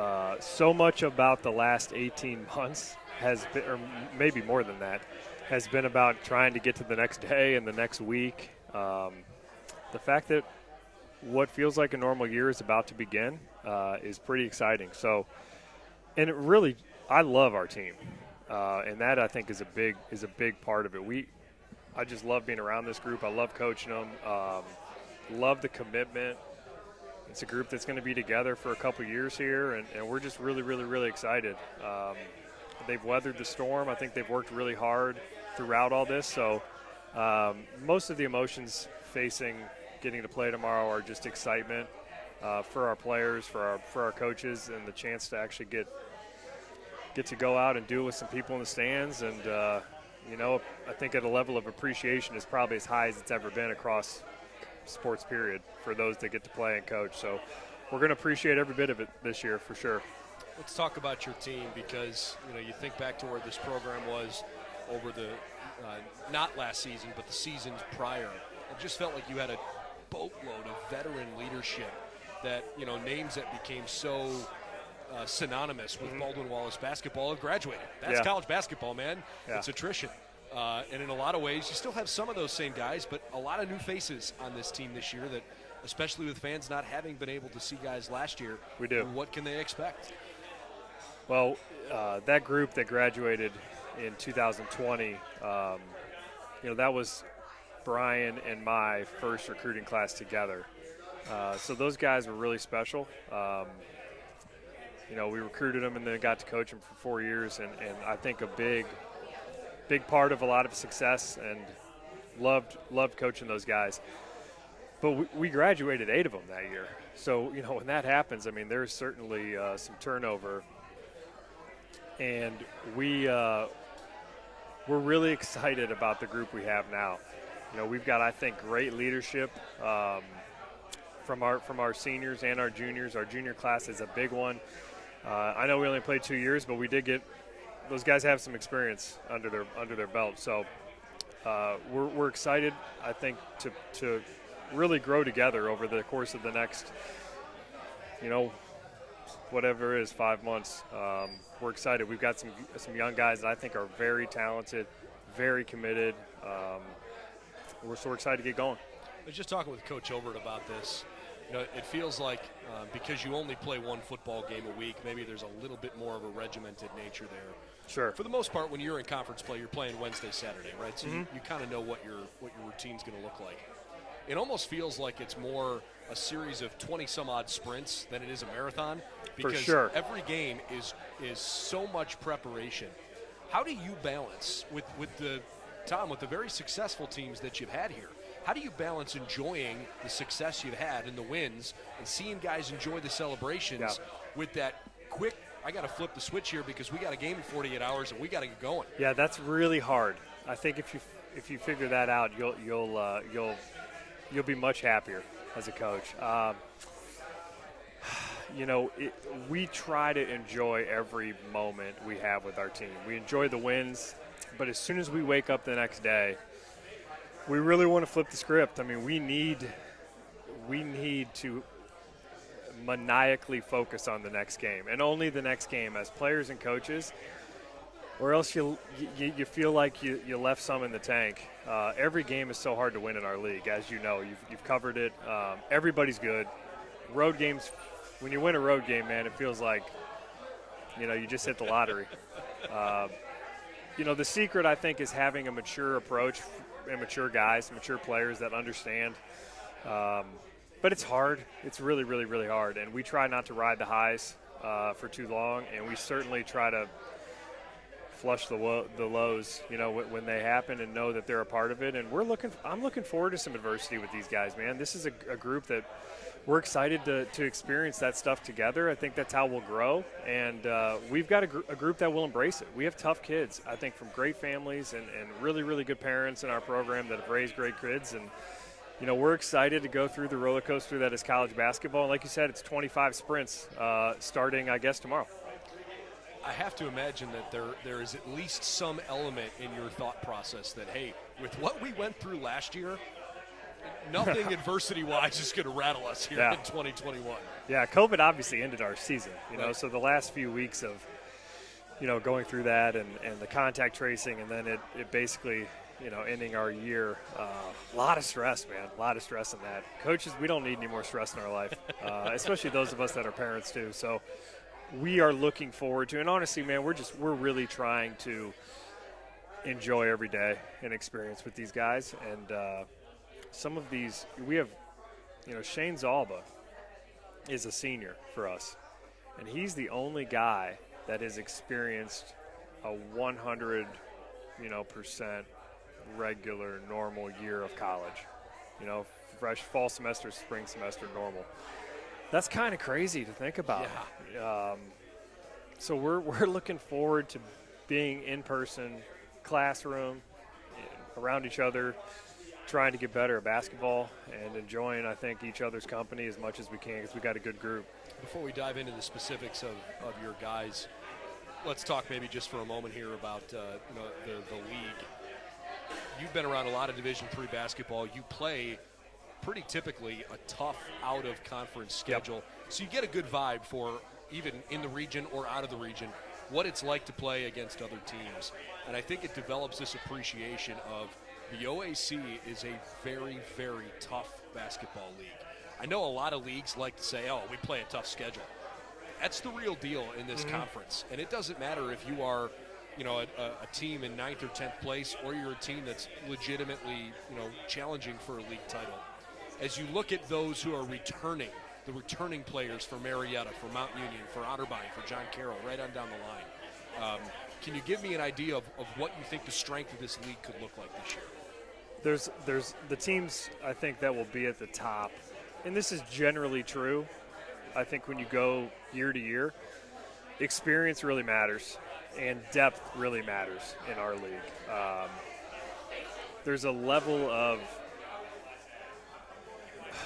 so much about the last 18 months has been, or maybe more than that, has been about trying to get to the next day and the next week. The fact that what feels like a normal year is about to begin is pretty exciting. So, and it really, I love our team, and that I think is a big part of it. I just love being around this group. I love coaching them. Love the commitment. It's a group that's going to be together for a couple years here, and we're just really, really, really excited. They've weathered the storm. I think they've worked really hard throughout all this. So most of the emotions facing getting to play tomorrow are just excitement for our players, for our coaches, and the chance to actually get to go out and do it with some people in the stands. And, I think at a level of appreciation is probably as high as it's ever been across sports period for those that get to play and coach. So we're going to appreciate every bit of it this year for sure. Let's talk about your team because, you think back to where this program was over the, not last season, but the seasons prior. It just felt like you had a boatload of veteran leadership that, names that became so synonymous with Baldwin-Wallace basketball have graduated. That's college basketball, man. Yeah. It's attrition. And in a lot of ways, you still have some of those same guys, but a lot of new faces on this team this year that, especially with fans not having been able to see guys last year. We do. What can they expect? Well, that group that graduated in 2020, that was Brian and my first recruiting class together. So those guys were really special. We recruited them and then got to coach them for 4 years, and I think a big part of a lot of success, and loved coaching those guys. But we graduated 8 of them that year. So, when that happens, I mean, there's certainly some turnover. And we're really excited about the group we have now. We've got, I think, great leadership from our seniors and our juniors. Our junior class is a big one. I know we only played 2 years, but we did get – those guys have some experience under their belt. So we're excited, I think, to really grow together over the course of the next, whatever it is, 5 months. We're excited. We've got some young guys that I think are very talented, very committed. We're so excited to get going. I was just talking with Coach Hilvert about this. It feels like because you only play one football game a week, maybe there's a little bit more of a regimented nature there. Sure. For the most part, when you're in conference play, you're playing Wednesday, Saturday, right? So you kind of know what your routine's going to look like. It almost feels like it's more a series of 20-some-odd sprints than it is a marathon. Because For sure. every game is so much preparation. How do you balance with the very successful teams that you've had here? How do you balance enjoying the success you've had and the wins and seeing guys enjoy the celebrations with that quick, I got to flip the switch here because we got a game in 48 hours and we got to get going? Yeah, that's really hard. I think if you figure that out, you'll be much happier as a coach. We try to enjoy every moment we have with our team. We enjoy the wins, but as soon as we wake up the next day, we really want to flip the script. I mean, we need to maniacally focus on the next game and only the next game as players and coaches, or else you feel like you left some in the tank. Every game is so hard to win in our league, as you know. You've covered it. Everybody's good. Road games, when you win a road game, man, it feels like, you just hit the lottery. The secret, I think, is having a mature approach and mature guys, mature players that understand. But it's hard. It's really, really, really hard. And we try not to ride the highs for too long, and we certainly try to flush the lows, when they happen and know that they're a part of it. And I'm looking forward to some adversity with these guys, man. This is a group that we're excited to experience that stuff together. I think that's how we'll grow. And we've got a group that will embrace it. We have tough kids, I think, from great families and really, really good parents in our program that have raised great kids. And, we're excited to go through the roller coaster that is college basketball. And like you said, it's 25 sprints starting, I guess, tomorrow. I have to imagine that there is at least some element in your thought process that, hey, with what we went through last year, nothing adversity-wise is going to rattle us here in 2021. Yeah, COVID obviously ended our season, right. So the last few weeks of, going through that and the contact tracing, and then it basically, ending our year. A lot of stress, man, a lot of stress in that. Coaches, we don't need any more stress in our life, especially those of us that are parents too. So we are looking forward to, and honestly, man, we're really trying to enjoy every day and experience with these guys. And some of these, we have, Shane Zalba is a senior for us, and he's the only guy that has experienced a 100%, regular, normal year of college. Fresh fall semester, spring semester, normal. That's kind of crazy to think about. Yeah. So we're looking forward to being in person, classroom, around each other, trying to get better at basketball and enjoying, I think, each other's company as much as we can because we got a good group. Before we dive into the specifics of your guys, let's talk maybe just for a moment here about the league. You've been around a lot of Division III basketball. You play pretty typically a tough out-of-conference schedule. Yep. So you get a good vibe for, even in the region or out of the region, what it's like to play against other teams. And I think it develops this appreciation of the OAC is a very, very tough basketball league. I know a lot of leagues like to say, oh, we play a tough schedule. That's the real deal in this conference. And it doesn't matter if you are, a team in 9th or 10th place or you're a team that's legitimately, challenging for a league title. As you look at those who are returning, the returning players for Marietta, for Mount Union, for Otterbein, for John Carroll, right on down the line, can you give me an idea of what you think the strength of this league could look like this year? there's the teams I think that will be at the top, and this is generally true. I think when you go year to year, experience really matters, and depth really matters in our league. There's a level of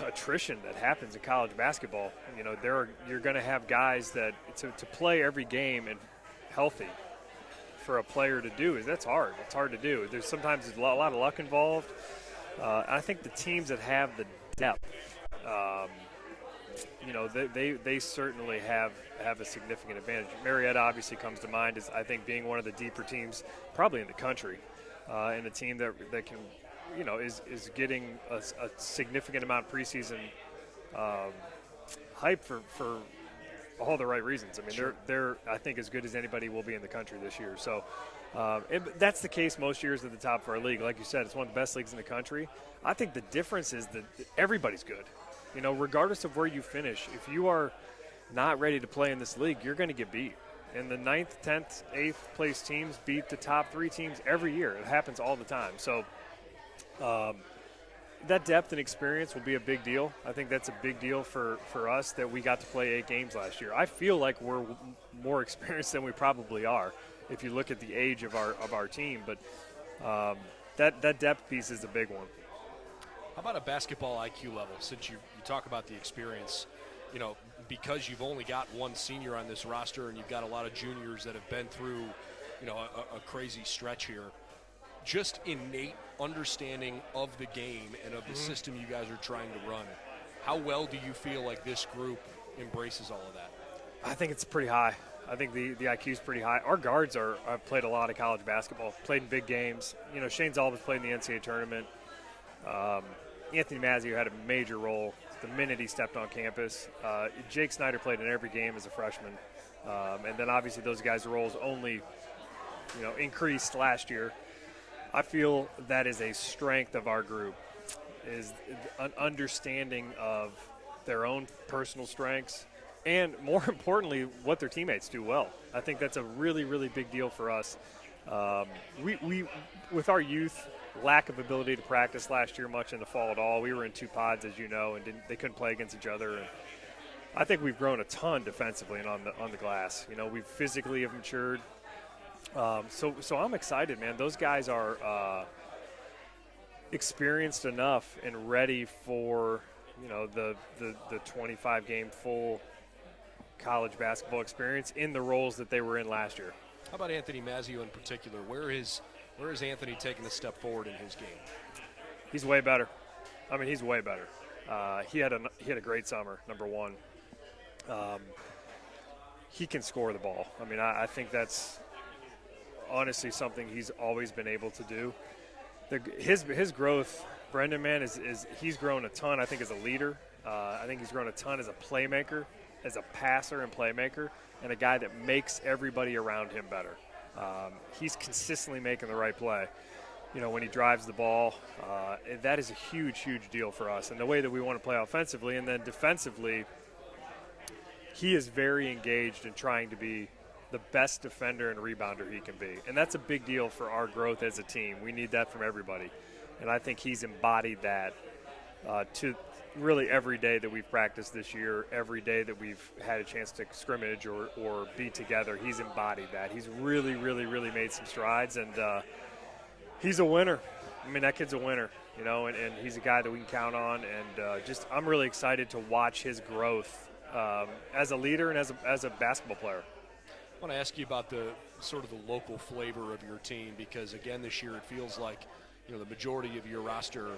attrition that happens in college basketball. You know, you're going to have guys that to play every game and healthy for a player to do that's hard. It's hard to do. There's sometimes a lot of luck involved. I think the teams that have the depth, you know, they certainly have a significant advantage. Marietta obviously comes to mind as I think being one of the deeper teams probably in the country, and a team that can, you know, is getting a significant amount of preseason hype for all the right reasons. I mean, they're I think as good as anybody will be in the country this year. So that's the case most years at the top of our league. Like you said, it's one of the best leagues in the country. I think the difference is that everybody's good. You know, regardless of where you finish, if you are not ready to play in this league, you're going to get beat. And the 9th, 10th, 8th place teams beat the top 3 teams every year. It happens all the time. So that depth and experience will be a big deal. I think that's a big deal for us that we got to play 8 games last year. I feel like we're more experienced than we probably are if you look at the age of our team. But that depth piece is a big one. How about a basketball IQ level? Since you talk about the experience, you know, because you've only got one senior on this roster and you've got a lot of juniors that have been through, you know, a crazy stretch here, just innate understanding of the game and of the system you guys are trying to run. How well do you feel like this group embraces all of that? I think it's pretty high. I think the IQ is pretty high. Our guards have played a lot of college basketball, played in big games. You know, Shane Zalba's played in the NCAA tournament. Anthony Mazzio had a major role the minute he stepped on campus. Jake Snyder played in every game as a freshman. And then obviously those guys' roles only, you know, increased last year. I feel that is a strength of our group, is an understanding of their own personal strengths and, more importantly, what their teammates do well. I think that's a really, really big deal for us. We with our youth, lack of ability to practice last year much in the fall at all. We were in 2 pods, as you know, and they couldn't play against each other. And I think we've grown a ton defensively and on the glass. You know, we physically have matured. So I'm excited, man. Those guys are experienced enough and ready for, you know, the 25-game full college basketball experience in the roles that they were in last year. How about Anthony Mazzio in particular? Where is Anthony taking a step forward in his game? He's way better. I mean, he's way better. He had a great summer, number one. He can score the ball. I mean, I think that's honestly something he's always been able to do. His growth, Brendan, man, is he's grown a ton, I think, as a leader. I think he's grown a ton as a playmaker, as a passer and playmaker, and a guy that makes everybody around him better. He's consistently making the right play. You know, when he drives the ball, that is a huge, huge deal for us. And the way that we want to play offensively, and then defensively, he is very engaged in trying to be the best defender and rebounder he can be. And that's a big deal for our growth as a team. We need that from everybody. And I think he's embodied that to really every day that we've practiced this year, every day that we've had a chance to scrimmage or be together. He's embodied that. He's really, really, really made some strides, and he's a winner. I mean, that kid's a winner, you know, and he's a guy that we can count on. And I'm really excited to watch his growth as a leader and as a basketball player. I want to ask you about the sort of the local flavor of your team, because again this year it feels like, you know, the majority of your roster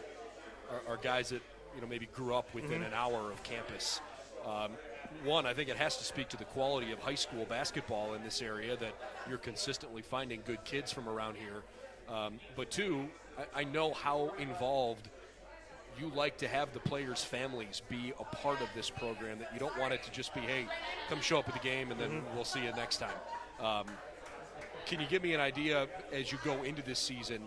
are guys that, you know, maybe grew up within an hour of campus. One, I think it has to speak to the quality of high school basketball in this area that you're consistently finding good kids from around here. But two, I know how involved you like to have the players' families be a part of this program, that you don't want it to just be, hey, come show up at the game and then we'll see you next time. Can you give me an idea as you go into this season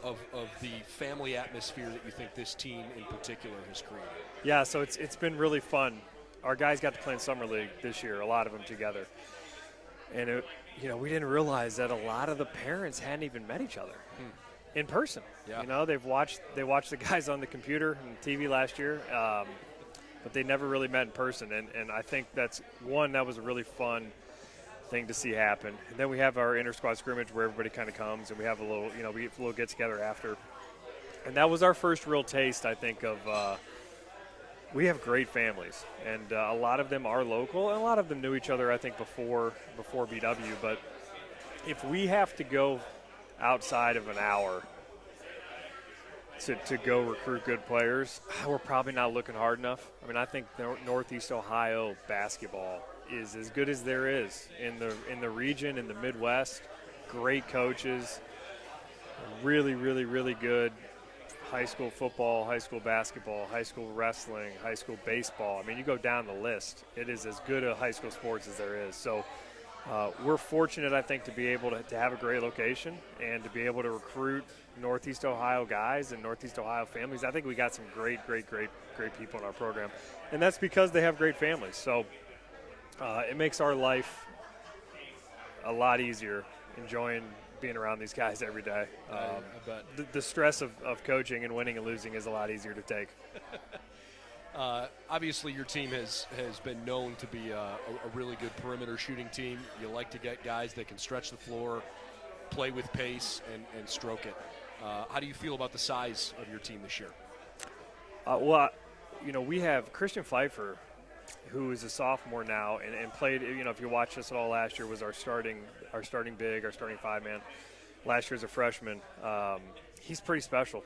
of the family atmosphere that you think this team in particular has created? Yeah, so it's been really fun. Our guys got to play in Summer League this year, a lot of them together. And, we didn't realize that a lot of the parents hadn't even met each other. in person. Yeah. You know, they watched the guys on the computer and TV last year, but they never really met in person. And I think that was a really fun thing to see happen. And then we have our inter-squad scrimmage where everybody kind of comes, and we have a little, we have a little get-together after. And that was our first real taste, I think, of we have great families. And a lot of them are local, and a lot of them knew each other, I think, before BW. But if we have to go outside of an hour to go recruit good players, we're probably not looking hard enough. I mean, I think Northeast Ohio basketball is as good as there is in the region, in the Midwest. Great coaches, really, really, really good high school football, high school basketball, high school wrestling, high school baseball. I mean, you go down the list. It is as good a high school sports as there is. So we're fortunate, I think, to be able to have a great location and to be able to recruit Northeast Ohio guys and Northeast Ohio families. I think we got some great people in our program, and that's because they have great families. So it makes our life a lot easier, enjoying being around these guys every day. I bet. The stress of coaching and winning and losing is a lot easier to take. Obviously, your team has been known to be a really good perimeter shooting team. You like to get guys that can stretch the floor, play with pace, and stroke it. How do you feel about the size of your team this year? We have Christian Pfeiffer, who is a sophomore now and played. If you watched us at all last year, was our starting big, our starting 5-man. Last year as a freshman, he's pretty special.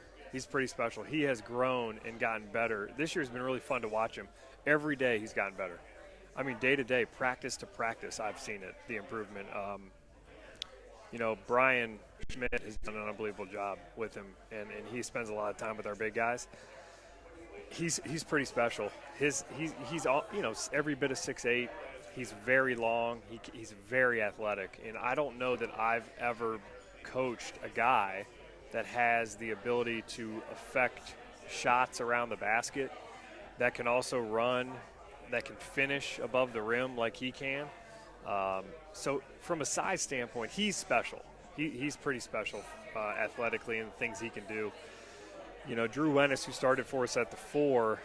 He has grown and gotten better. This year's been really fun to watch him. Every day he's gotten better. I mean, day to day, practice to practice, I've seen it, the improvement. Brian Schmidt has done an unbelievable job with him, and he spends a lot of time with our big guys. He's pretty special. He's all, every bit of 6'8". He's very long. He's very athletic, and I don't know that I've ever coached a guy that has the ability to affect shots around the basket, that can also run, that can finish above the rim like he can. So from a size standpoint, he's special. He's pretty special athletically and the things he can do. Drew Wennis, who started for us at the 4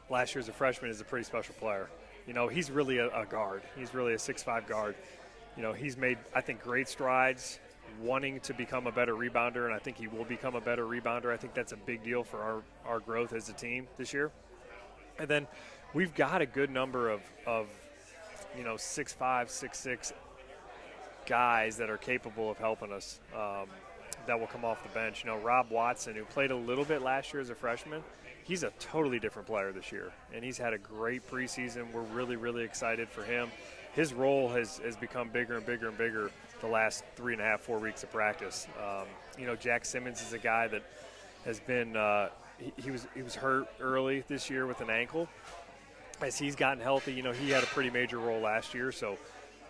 last year as a freshman, is a pretty special player. He's really a guard. He's really a 6'5" guard. He's made, I think, great strides wanting to become a better rebounder, and I think he will become a better rebounder. I think that's a big deal for our growth as a team this year. And then we've got a good number of 6'5", 6'6" guys that are capable of helping us that will come off the bench. Rob Watson, who played a little bit last year as a freshman, he's a totally different player this year, and he's had a great preseason. We're really, really excited for him. His role has become bigger and bigger and bigger the last 3.5, 4 weeks of practice. Jack Simmons is a guy that has been he was hurt early this year with an ankle. As he's gotten healthy, he had a pretty major role last year. So,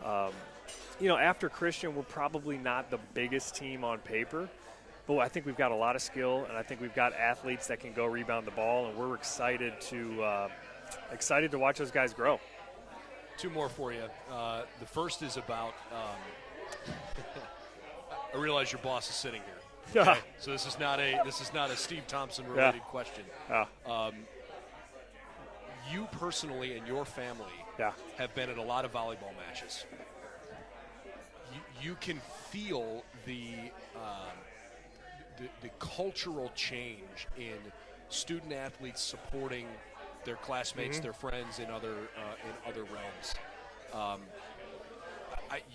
after Christian, we're probably not the biggest team on paper, but I think we've got a lot of skill, and I think we've got athletes that can go rebound the ball, and we're excited to watch those guys grow. Two more for you. The first is about I realize your boss is sitting here. Okay? So this is not a Steve Thompson related question. You personally and your family have been at a lot of volleyball matches. You can feel the cultural change in student athletes supporting their classmates, their friends in other realms.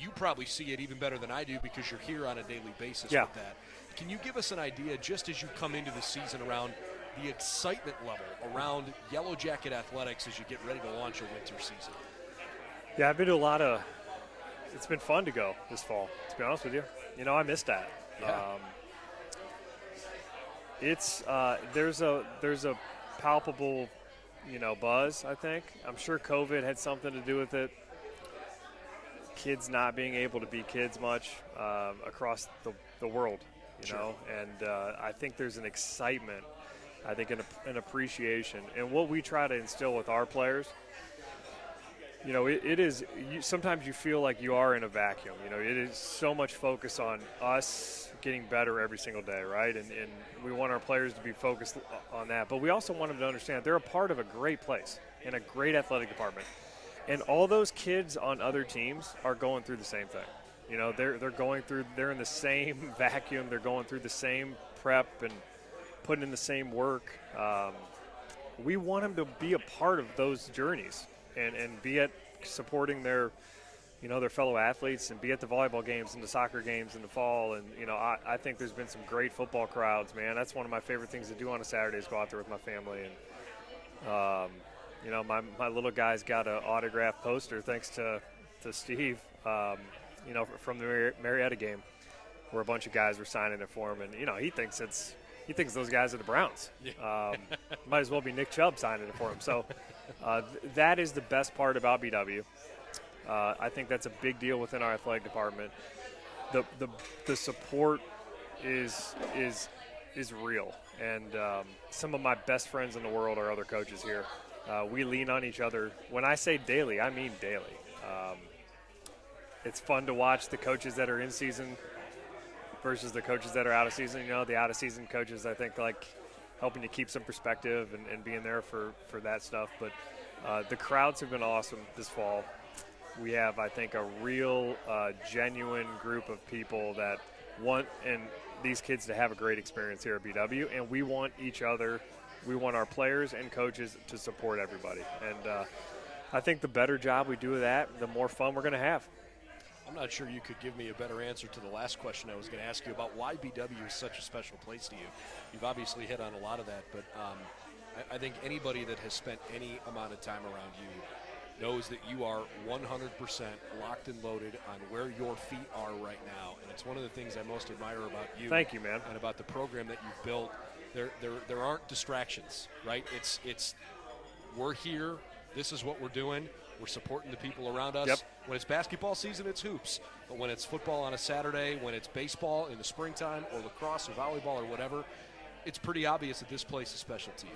You probably see it even better than I do because you're here on a daily basis with that. Can you give us an idea, just as you come into the season, around the excitement level around Yellow Jacket athletics as you get ready to launch a winter season? Yeah, I've been to a lot of – it's been fun to go this fall, to be honest with you. I missed that. Yeah. There's a palpable – buzz, I think. I'm sure COVID had something to do with it. Kids not being able to be kids much across the world, know. And I think there's an excitement, I think an appreciation. And what we try to instill with our players, you know, it is sometimes you feel like you are in a vacuum. You know, it is so much focus on us getting better every single day, right? And we want our players to be focused on that. But we also want them to understand they're a part of a great place and a great athletic department. And all those kids on other teams are going through the same thing. You know, they're in the same vacuum. They're going through the same prep and putting in the same work. We want them to be a part of those journeys and be at supporting their fellow athletes and be at the volleyball games and the soccer games in the fall. And, you know, I think there's been some great football crowds, man. That's one of my favorite things to do on a Saturday is go out there with my family. And, you know, my little guy's got an autographed poster thanks to Steve, you know, from the Marietta game where a bunch of guys were signing it for him. And, you know, he thinks those guys are the Browns. Might as well be Nick Chubb signing it for him. So that is the best part about BW. I think that's a big deal within our athletic department. The support is real, and some of my best friends in the world are other coaches here. We lean on each other. When I say daily, I mean daily. It's fun to watch the coaches that are in season versus the coaches that are out of season. You know, the out of season coaches, I think, like helping to keep some perspective and being there for that stuff. But the crowds have been awesome this fall. We have, I think, a real genuine group of people that want these kids to have a great experience here at BW, and we want each other. We want our players and coaches to support everybody. And I think the better job we do of that, the more fun we're going to have. I'm not sure you could give me a better answer to the last question I was going to ask you about why BW is such a special place to you. You've obviously hit on a lot of that, but I think anybody that has spent any amount of time around you knows that you are 100% locked and loaded on where your feet are right now. And it's one of the things I most admire about you. Thank you, man. And about the program that you've built. There aren't distractions, right? It's we're here. This is what we're doing. We're supporting the people around us. Yep. When it's basketball season, it's hoops. But when it's football on a Saturday, when it's baseball in the springtime or lacrosse or volleyball or whatever, it's pretty obvious that this place is special to you.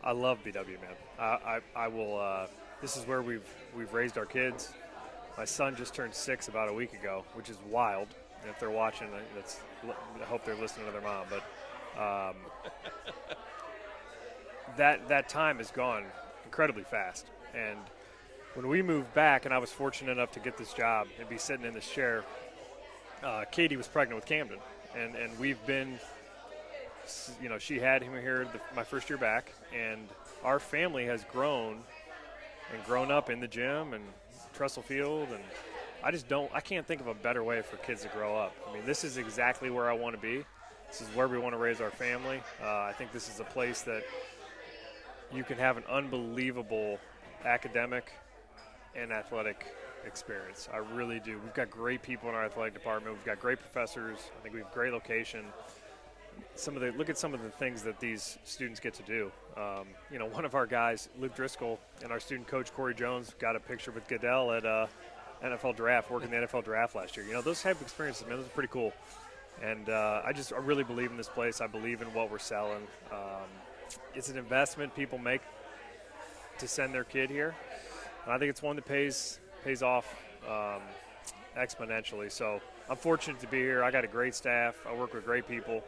I love BW, man. I will this is where we've raised our kids. My son just turned 6 about a week ago, which is wild. And if they're watching, I hope they're listening to their mom. But that time has gone incredibly fast. And when we moved back, and I was fortunate enough to get this job and be sitting in this chair, Katie was pregnant with Camden. And we've been, you know, she had him here my first year back. And our family has grown up in the gym and Trestle Field. And I can't think of a better way for kids to grow up. I mean, this is exactly where I want to be. This is where we want to raise our family. I think this is a place that you can have an unbelievable academic and athletic experience. I really do. We've got great people in our athletic department. We've got great professors. I think we have great location. Look at some of the things that these students get to do. You know, one of our guys, Luke Driscoll, and our student coach, Corey Jones, got a picture with Goodell at NFL draft, working the NFL draft last year. You know, those type of experiences, man, those are pretty cool. And I really believe in this place. I believe in what we're selling. It's an investment people make to send their kid here. And I think it's one that pays off exponentially. So I'm fortunate to be here. I got a great staff. I work with great people.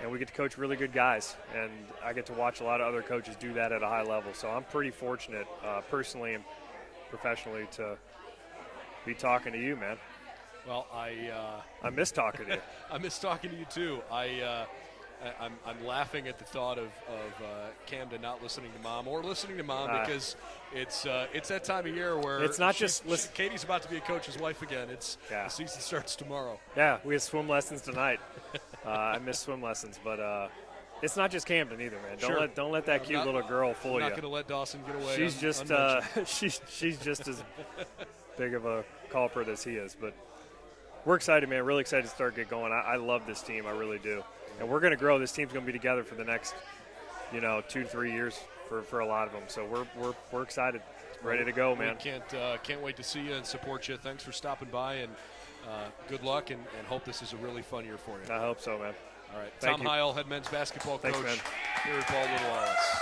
And we get to coach really good guys. And I get to watch a lot of other coaches do that at a high level. So I'm pretty fortunate personally and professionally to be talking to you, man. Well, I miss talking to you. I miss talking to you too. I'm laughing at the thought of Camden not listening to Mom or listening to Mom because it's that time of year where it's not Katie's about to be a coach's wife again. The season starts tomorrow. Yeah, we have swim lessons tonight. I miss swim lessons, but it's not just Camden either, man. Don't let that cute little girl fool you. I'm not going to let Dawson get away. She's just she's just as big of a culprit as he is, but. We're excited, man. Really excited to get going. I love this team. I really do. And we're going to grow. This team's going to be together for the next, 2-3 years for a lot of them. So we're excited, ready to go, man. Can't wait to see you and support you. Thanks for stopping by, and good luck, and hope this is a really fun year for you. I hope so, man. All right. Tom Heil, head men's basketball coach here at Ball Little Alice.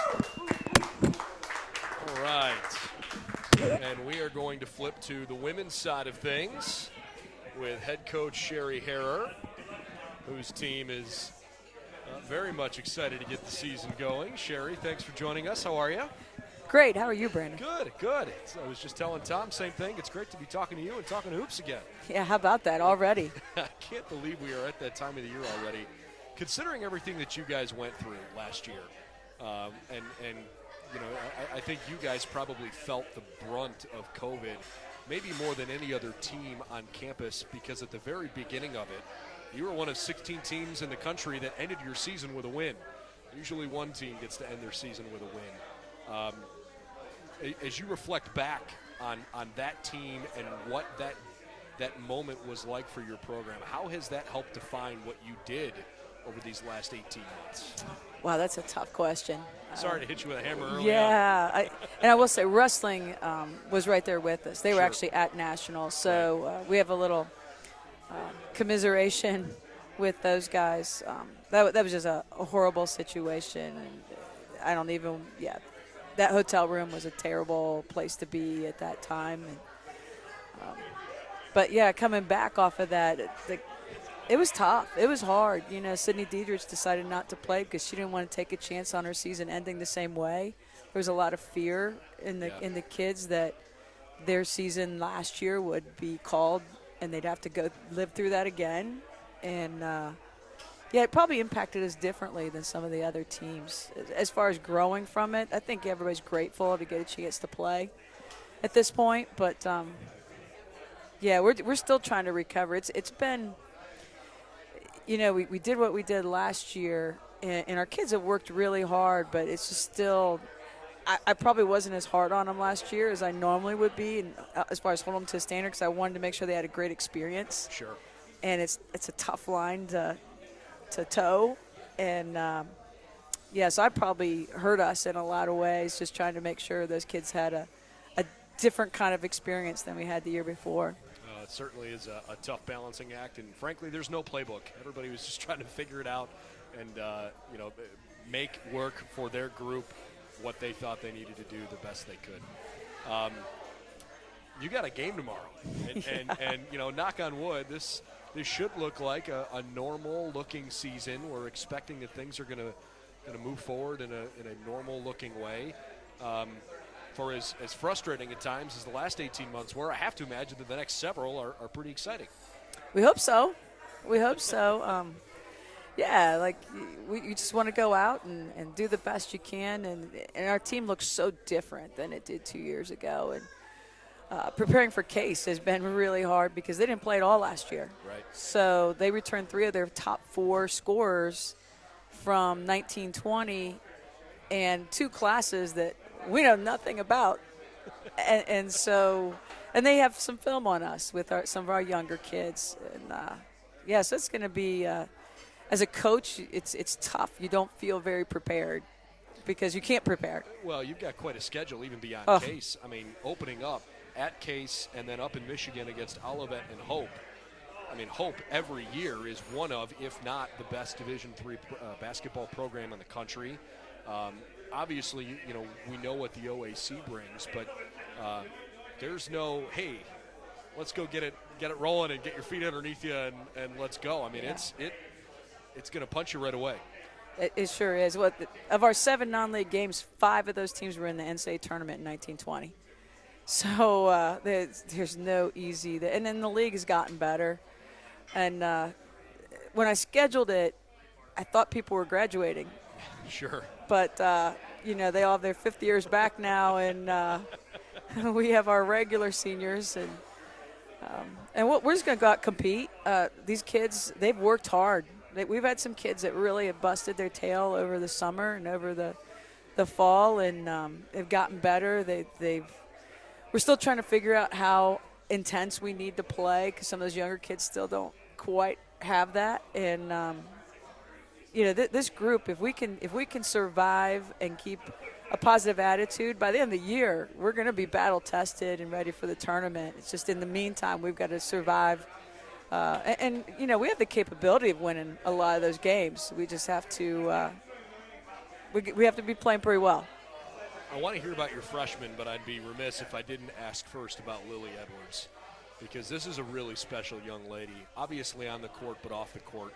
All right. And we are going to to flip to the women's side of things with head coach Cheri Harrer, whose team is very much excited to get the season going. Cheri, thanks for joining us. How are you? Great. How are you, Brandon? Good. I was just telling Tom, same thing. It's great to be talking to you and talking hoops again. Yeah, how about that already? I can't believe we are at that time of the year already, considering everything that you guys went through last year. And you know, I think you guys probably felt the brunt of COVID maybe more than any other team on campus, because at the very beginning of it, you were one of 16 teams in the country that ended your season with a win. Usually one team gets to end their season with a win. As you reflect back on that team and what that moment was like for your program, how has that helped define what you did over these last 18 months? Wow, that's a tough question. Sorry to hit you with a hammer early on. Yeah, and I will say wrestling was right there with us. They were Sure. actually at Nationals, so we have a little commiseration with those guys. That was just a horrible situation, and I don't even, that hotel room was a terrible place to be at that time. And, but, yeah, coming back off of that, it was tough. It was hard. You know, Sydney Diedrich decided not to play because she didn't want to take a chance on her season ending the same way. There was a lot of fear in the kids that their season last year would be called and they'd have to go live through that again. And, it probably impacted us differently than some of the other teams. As far as growing from it, I think everybody's grateful to get a chance to play at this point. But, we're still trying to recover. It's been, you know, we did what we did last year, and our kids have worked really hard, but it's just still – I probably wasn't as hard on them last year as I normally would be, and as far as holding them to a standard, because I wanted to make sure they had a great experience. Sure. And it's a tough line to toe. And, so I probably hurt us in a lot of ways, just trying to make sure those kids had a different kind of experience than we had the year before. It certainly is a tough balancing act, and frankly, there's no playbook. Everybody was just trying to figure it out and, make work for their group what they thought they needed to do the best they could. You got a game tomorrow, and knock on wood, this should look like a normal-looking season. We're expecting that things are going to move forward in a normal-looking way. For as frustrating at times as the last 18 months were, I have to imagine that the next several are pretty exciting. We hope so. We just want to go out and do the best you can. And our team looks so different than it did 2 years ago. And preparing for Case has been really hard because they didn't play at all last year. Right. So they returned 3 of their top 4 scorers from 1920 and 2 classes that we know nothing about. and they have some film on us with some of our younger kids. And, so it's going to be as a coach, it's tough. You don't feel very prepared because you can't prepare. Well, you've got quite a schedule even beyond Case. I mean, opening up at Case and then up in Michigan against Olivet and Hope. I mean, Hope every year is one of, if not the best Division III basketball program in the country. Obviously, we know what the OAC brings, but there's no, hey, let's go get it rolling and get your feet underneath you and let's go. I mean, it's going to punch you right away. It sure is. Of our 7 non-league games, 5 of those teams were in the NCAA tournament in 1920. So there's no easy. And then the league has gotten better. And when I scheduled it, I thought people were graduating. Sure. But, they all have their 5th years back now, and we have our regular seniors. And we're just going to go out and compete. These kids, they've worked hard. We've had some kids that really have busted their tail over the summer and over the fall, and they've gotten better. We're still trying to figure out how intense we need to play because some of those younger kids still don't quite have that. And this group, if we can survive and keep a positive attitude, by the end of the year, we're going to be battle tested and ready for the tournament. It's just in the meantime, we've got to survive. And we have the capability of winning a lot of those games. We just have to we have to be playing pretty well. I want to hear about your freshman, but I'd be remiss if I didn't ask first about Lily Edwards, because this is a really special young lady, obviously on the court but off the court.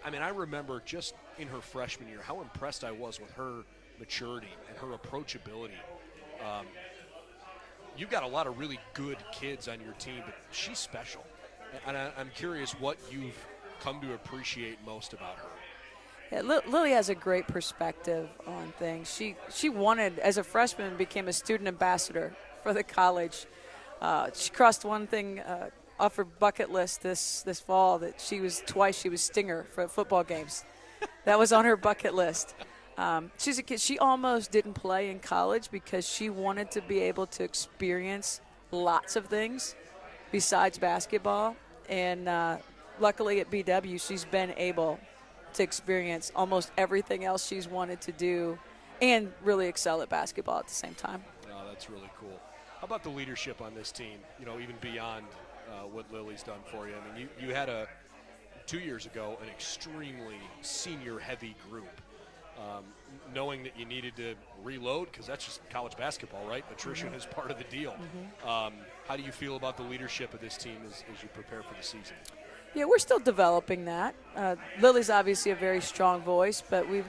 I mean, I remember just in her freshman year how impressed I was with her maturity and her approachability. You've got a lot of really good kids on your team, but she's special. And I'm curious what you've come to appreciate most about her. Yeah, Lily has a great perspective on things. She wanted, as a freshman, became a student ambassador for the college. She crossed one thing off her bucket list this fall, that she was stinger for football games. That was on her bucket list. She's a kid. She almost didn't play in college because she wanted to be able to experience lots of things besides basketball. And luckily at BW, she's been able to experience almost everything else she's wanted to do and really excel at basketball at the same time. Oh, that's really cool. How about the leadership on this team, even beyond what Lily's done for you? I mean, you had 2 years ago, an extremely senior-heavy group. Knowing that you needed to reload, because that's just college basketball, right? Attrition is part of the deal. How do you feel about the leadership of this team as you prepare for the season? Yeah, we're still developing that. Lily's obviously a very strong voice, but we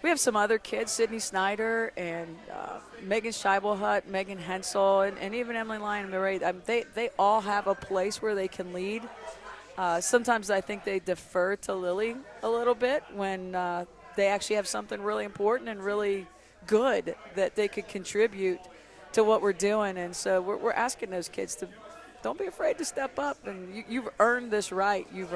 have some other kids, Sydney Snyder and Megan Scheibelhut, Megan Hensel, and even Emily Lyon Murray. They all have a place where they can lead. Sometimes I think they defer to Lily a little bit when they actually have something really important and really good that they could contribute to what we're doing. And so we're asking those kids to don't be afraid to step up. And you've earned this right. You've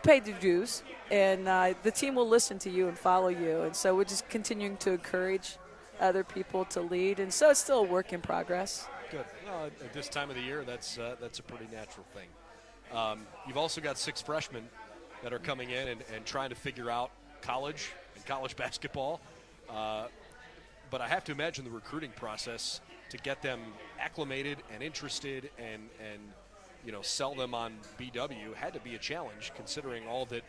paid the dues, and the team will listen to you and follow you. And so we're just continuing to encourage other people to lead. And so it's still a work in progress. Good. Well, at this time of the year, that's a pretty natural thing. You've also got 6 freshmen that are coming in and trying to figure out college and college basketball. But I have to imagine the recruiting process to get them acclimated and interested and sell them on BW had to be a challenge, considering all that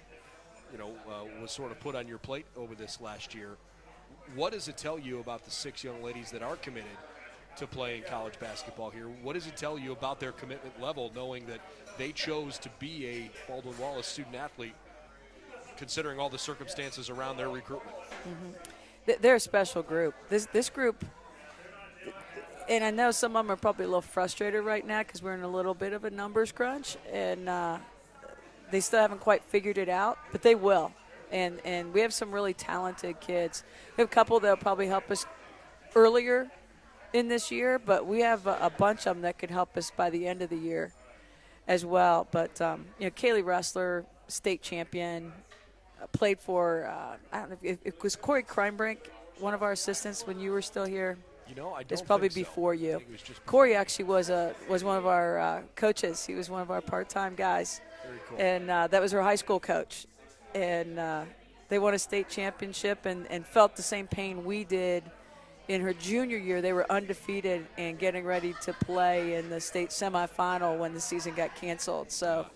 was sort of put on your plate over this last year. What does it tell you about the 6 young ladies that are committed to playing college basketball here? What does it tell you about their commitment level, knowing that they chose to be a Baldwin-Wallace student athlete, considering all the circumstances around their recruitment? They're a special group. This group, and I know some of them are probably a little frustrated right now because we're in a little bit of a numbers crunch, and they still haven't quite figured it out, but they will. And we have some really talented kids. We have a couple that will probably help us earlier in this year, but we have a bunch of them that could help us by the end of the year as well. But, Kaylee Ressler, state champion, played for, I don't know, if it was Corey Kreinbrink, one of our assistants when you were still here. I don't It's probably think so. before you. I think it was just Corey actually was one of our coaches. He was one of our part-time guys. Very cool. And that was her high school coach. And they won a state championship and felt the same pain we did in her junior year. They were undefeated and getting ready to play in the state semifinal when the season got canceled. So,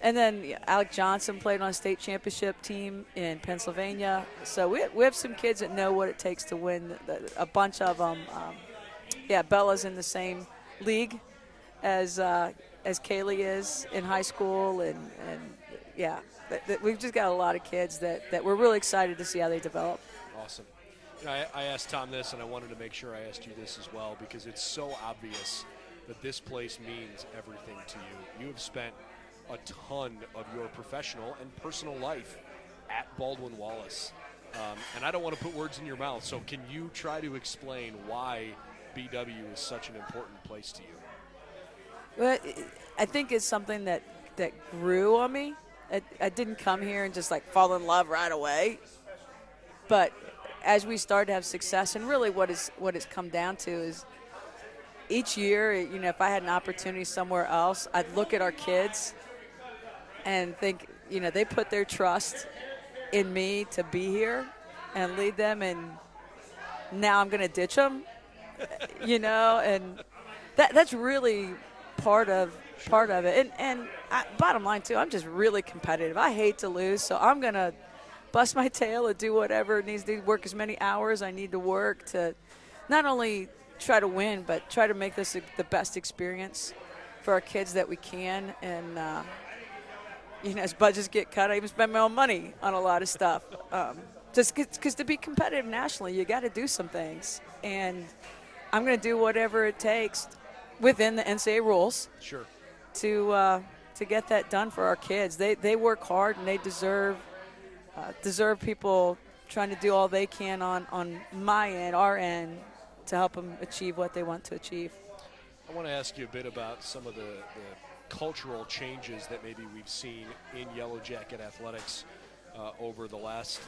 and then Alec Johnson played on a state championship team in Pennsylvania. So we have some kids that know what it takes to win. A bunch of them. Bella's in the same league as Kaylee is in high school, and we've just got a lot of kids that we're really excited to see how they develop. Awesome. I asked Tom this, and I wanted to make sure I asked you this as well, because it's so obvious that this place means everything to you. You have spent a ton of your professional and personal life at Baldwin-Wallace. And I don't want to put words in your mouth, so can you try to explain why BW is such an important place to you? Well, I think it's something that grew on me. I didn't come here and just fall in love right away. But as we started to have success, and really what it's come down to is each year, if I had an opportunity somewhere else, I'd look at our kids and think, they put their trust in me to be here and lead them, and now I'm going to ditch them, and that's really part of it. And bottom line too, I'm just really competitive. I hate to lose, so I'm gonna bust my tail and do whatever it needs to work, as many hours I need to work to not only try to win, but try to make this the best experience for our kids that we can. And, as budgets get cut, I even spend my own money on a lot of stuff. Just because to be competitive nationally, you got to do some things. And I'm going to do whatever it takes within the NCAA rules. Sure. To get that done for our kids. They work hard, and they deserve people trying to do all they can on my end, our end, to help them achieve what they want to achieve. I want to ask you a bit about some of the cultural changes that maybe we've seen in Yellow Jacket athletics over the last,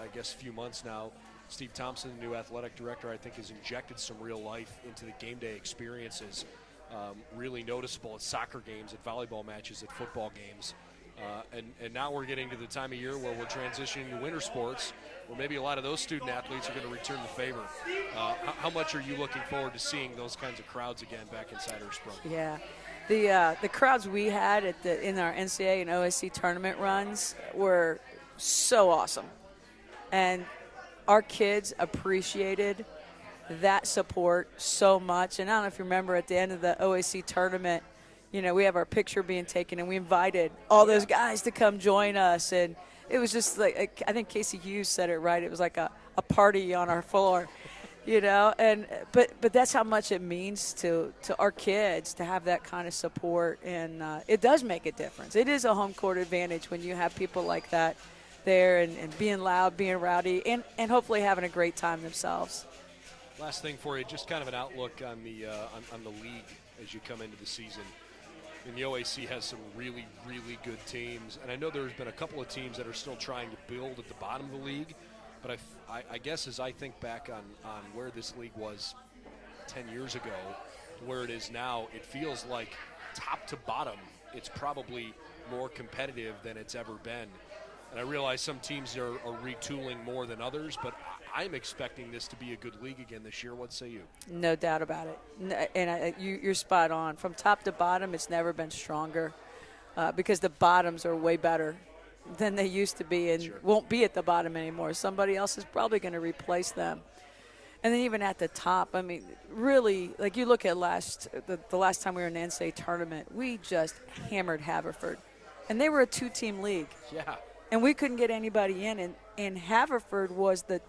I guess few months now. Steve Thompson, the new athletic director, I think has injected some real life into the game day experiences. Really noticeable at soccer games, at volleyball matches, at football games. And now we're getting to the time of year where we're transitioning to winter sports, where maybe a lot of those student athletes are going to return the favor. How much are you looking forward to seeing those kinds of crowds again back inside Earthsprung? Yeah. The crowds we had in our NCAA and OSC tournament runs were so awesome. And our kids appreciated that support so much. And I don't know if you remember at the end of the OSC tournament, we have our picture being taken, and we invited all those guys to come join us. And it was just like, I think Casey Hughes said it right. It was like a party on our floor, And but that's how much it means to our kids to have that kind of support. And it does make a difference. It is a home court advantage when you have people like that there and being loud, being rowdy, and hopefully having a great time themselves. Last thing for you, just kind of an outlook on the league as you come into the season. And the OAC has some really, really good teams. And I know there's been a couple of teams that are still trying to build at the bottom of the league. But I guess as I think back on where this league was 10 years ago to where it is now, it feels like top to bottom, it's probably more competitive than it's ever been. And I realize some teams are retooling more than others, but I'm expecting this to be a good league again this year. What say you? No doubt about it. And you're spot on. From top to bottom, it's never been stronger because the bottoms are way better than they used to be and won't be at the bottom anymore. Somebody else is probably going to replace them. And then even at the top, I mean, really, like you look at the last time we were in the NCAA tournament, we just hammered Haverford. And they were a two-team league. Yeah. And we couldn't get anybody in. And Haverford was the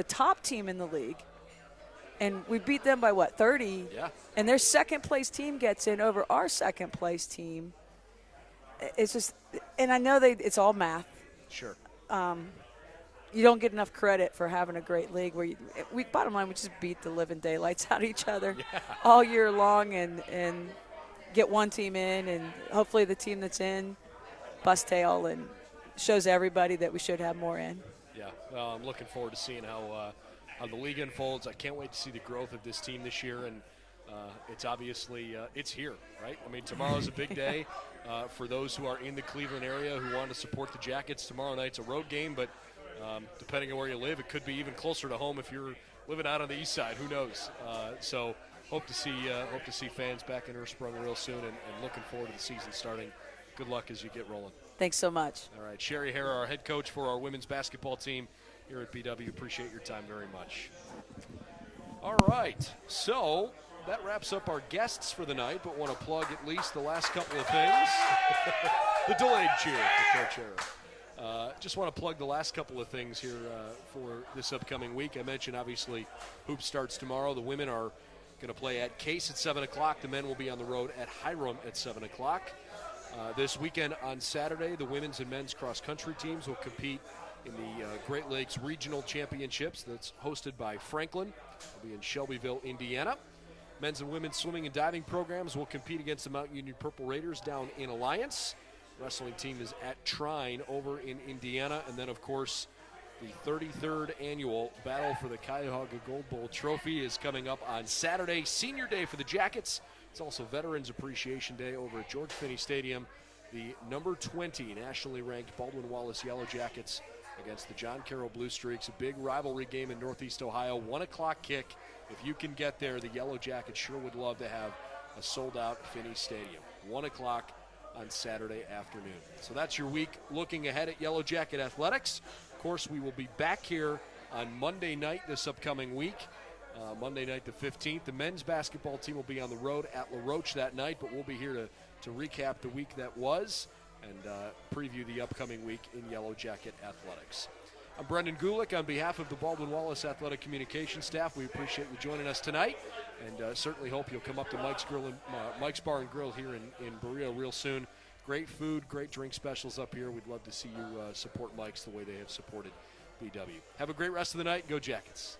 top team in the league. And we beat them by, 30? Yeah. And their second-place team gets in over our second-place team. It's just – and I know it's all math. Sure. You don't get enough credit for having a great league where bottom line, we just beat the living daylights out of each other all year long and get one team in, and hopefully the team that's in bust tail and shows everybody that we should have more in. Yeah, well, I'm looking forward to seeing how the league unfolds. I can't wait to see the growth of this team this year, and it's obviously it's here, right? I mean, tomorrow's a big day for those who are in the Cleveland area who want to support the Jackets. Tomorrow night's a road game, but depending on where you live, it could be even closer to home if you're living out on the east side. Who knows? So hope to see fans back in Earthsprung real soon, and looking forward to the season starting. Good luck as you get rolling. Thanks so much. All right, Cheri Harrer, our head coach for our women's basketball team here at BW. Appreciate your time very much. All right, so that wraps up our guests for the night, but want to plug at least the last couple of things. The delayed cheer for Coach Harrer. Just want to plug the last couple of things here for this upcoming week. I mentioned, obviously, hoops starts tomorrow. The women are going to play at Case at 7 o'clock. The men will be on the road at Hiram at 7 o'clock. This weekend on Saturday, the women's and men's cross-country teams will compete in the Great Lakes Regional Championships that's hosted by Franklin. It'll be in Shelbyville, Indiana. Men's and women's swimming and diving programs will compete against the Mount Union Purple Raiders down in Alliance. Wrestling team is at Trine over in Indiana. And then, of course, the 33rd annual Battle for the Cuyahoga Gold Bowl Trophy is coming up on Saturday. Senior Day for the Jackets. It's also Veterans Appreciation Day over at George Finney Stadium. The number 20 nationally ranked Baldwin Wallace Yellow Jackets against the John Carroll Blue Streaks. A big rivalry game in Northeast Ohio. 1 o'clock kick. If you can get there, the Yellow Jackets sure would love to have a sold-out Finney Stadium. 1 o'clock on Saturday afternoon. So that's your week looking ahead at Yellow Jacket Athletics. course, we will be back here on Monday night this upcoming week. Monday night the 15th. The men's basketball team will be on the road at La Roche that night, but we'll be here to recap the week that was and preview the upcoming week in Yellow Jacket athletics. I'm Brendan Gulick on behalf of the Baldwin Wallace Athletic Communications staff. We appreciate you joining us tonight, and certainly hope you'll come up to Mike's Bar and Grill here in Berea real soon. Great food, great drink specials up here. We'd love to see you support Mike's the way they have supported BW. Have a great rest of the night. Go Jackets.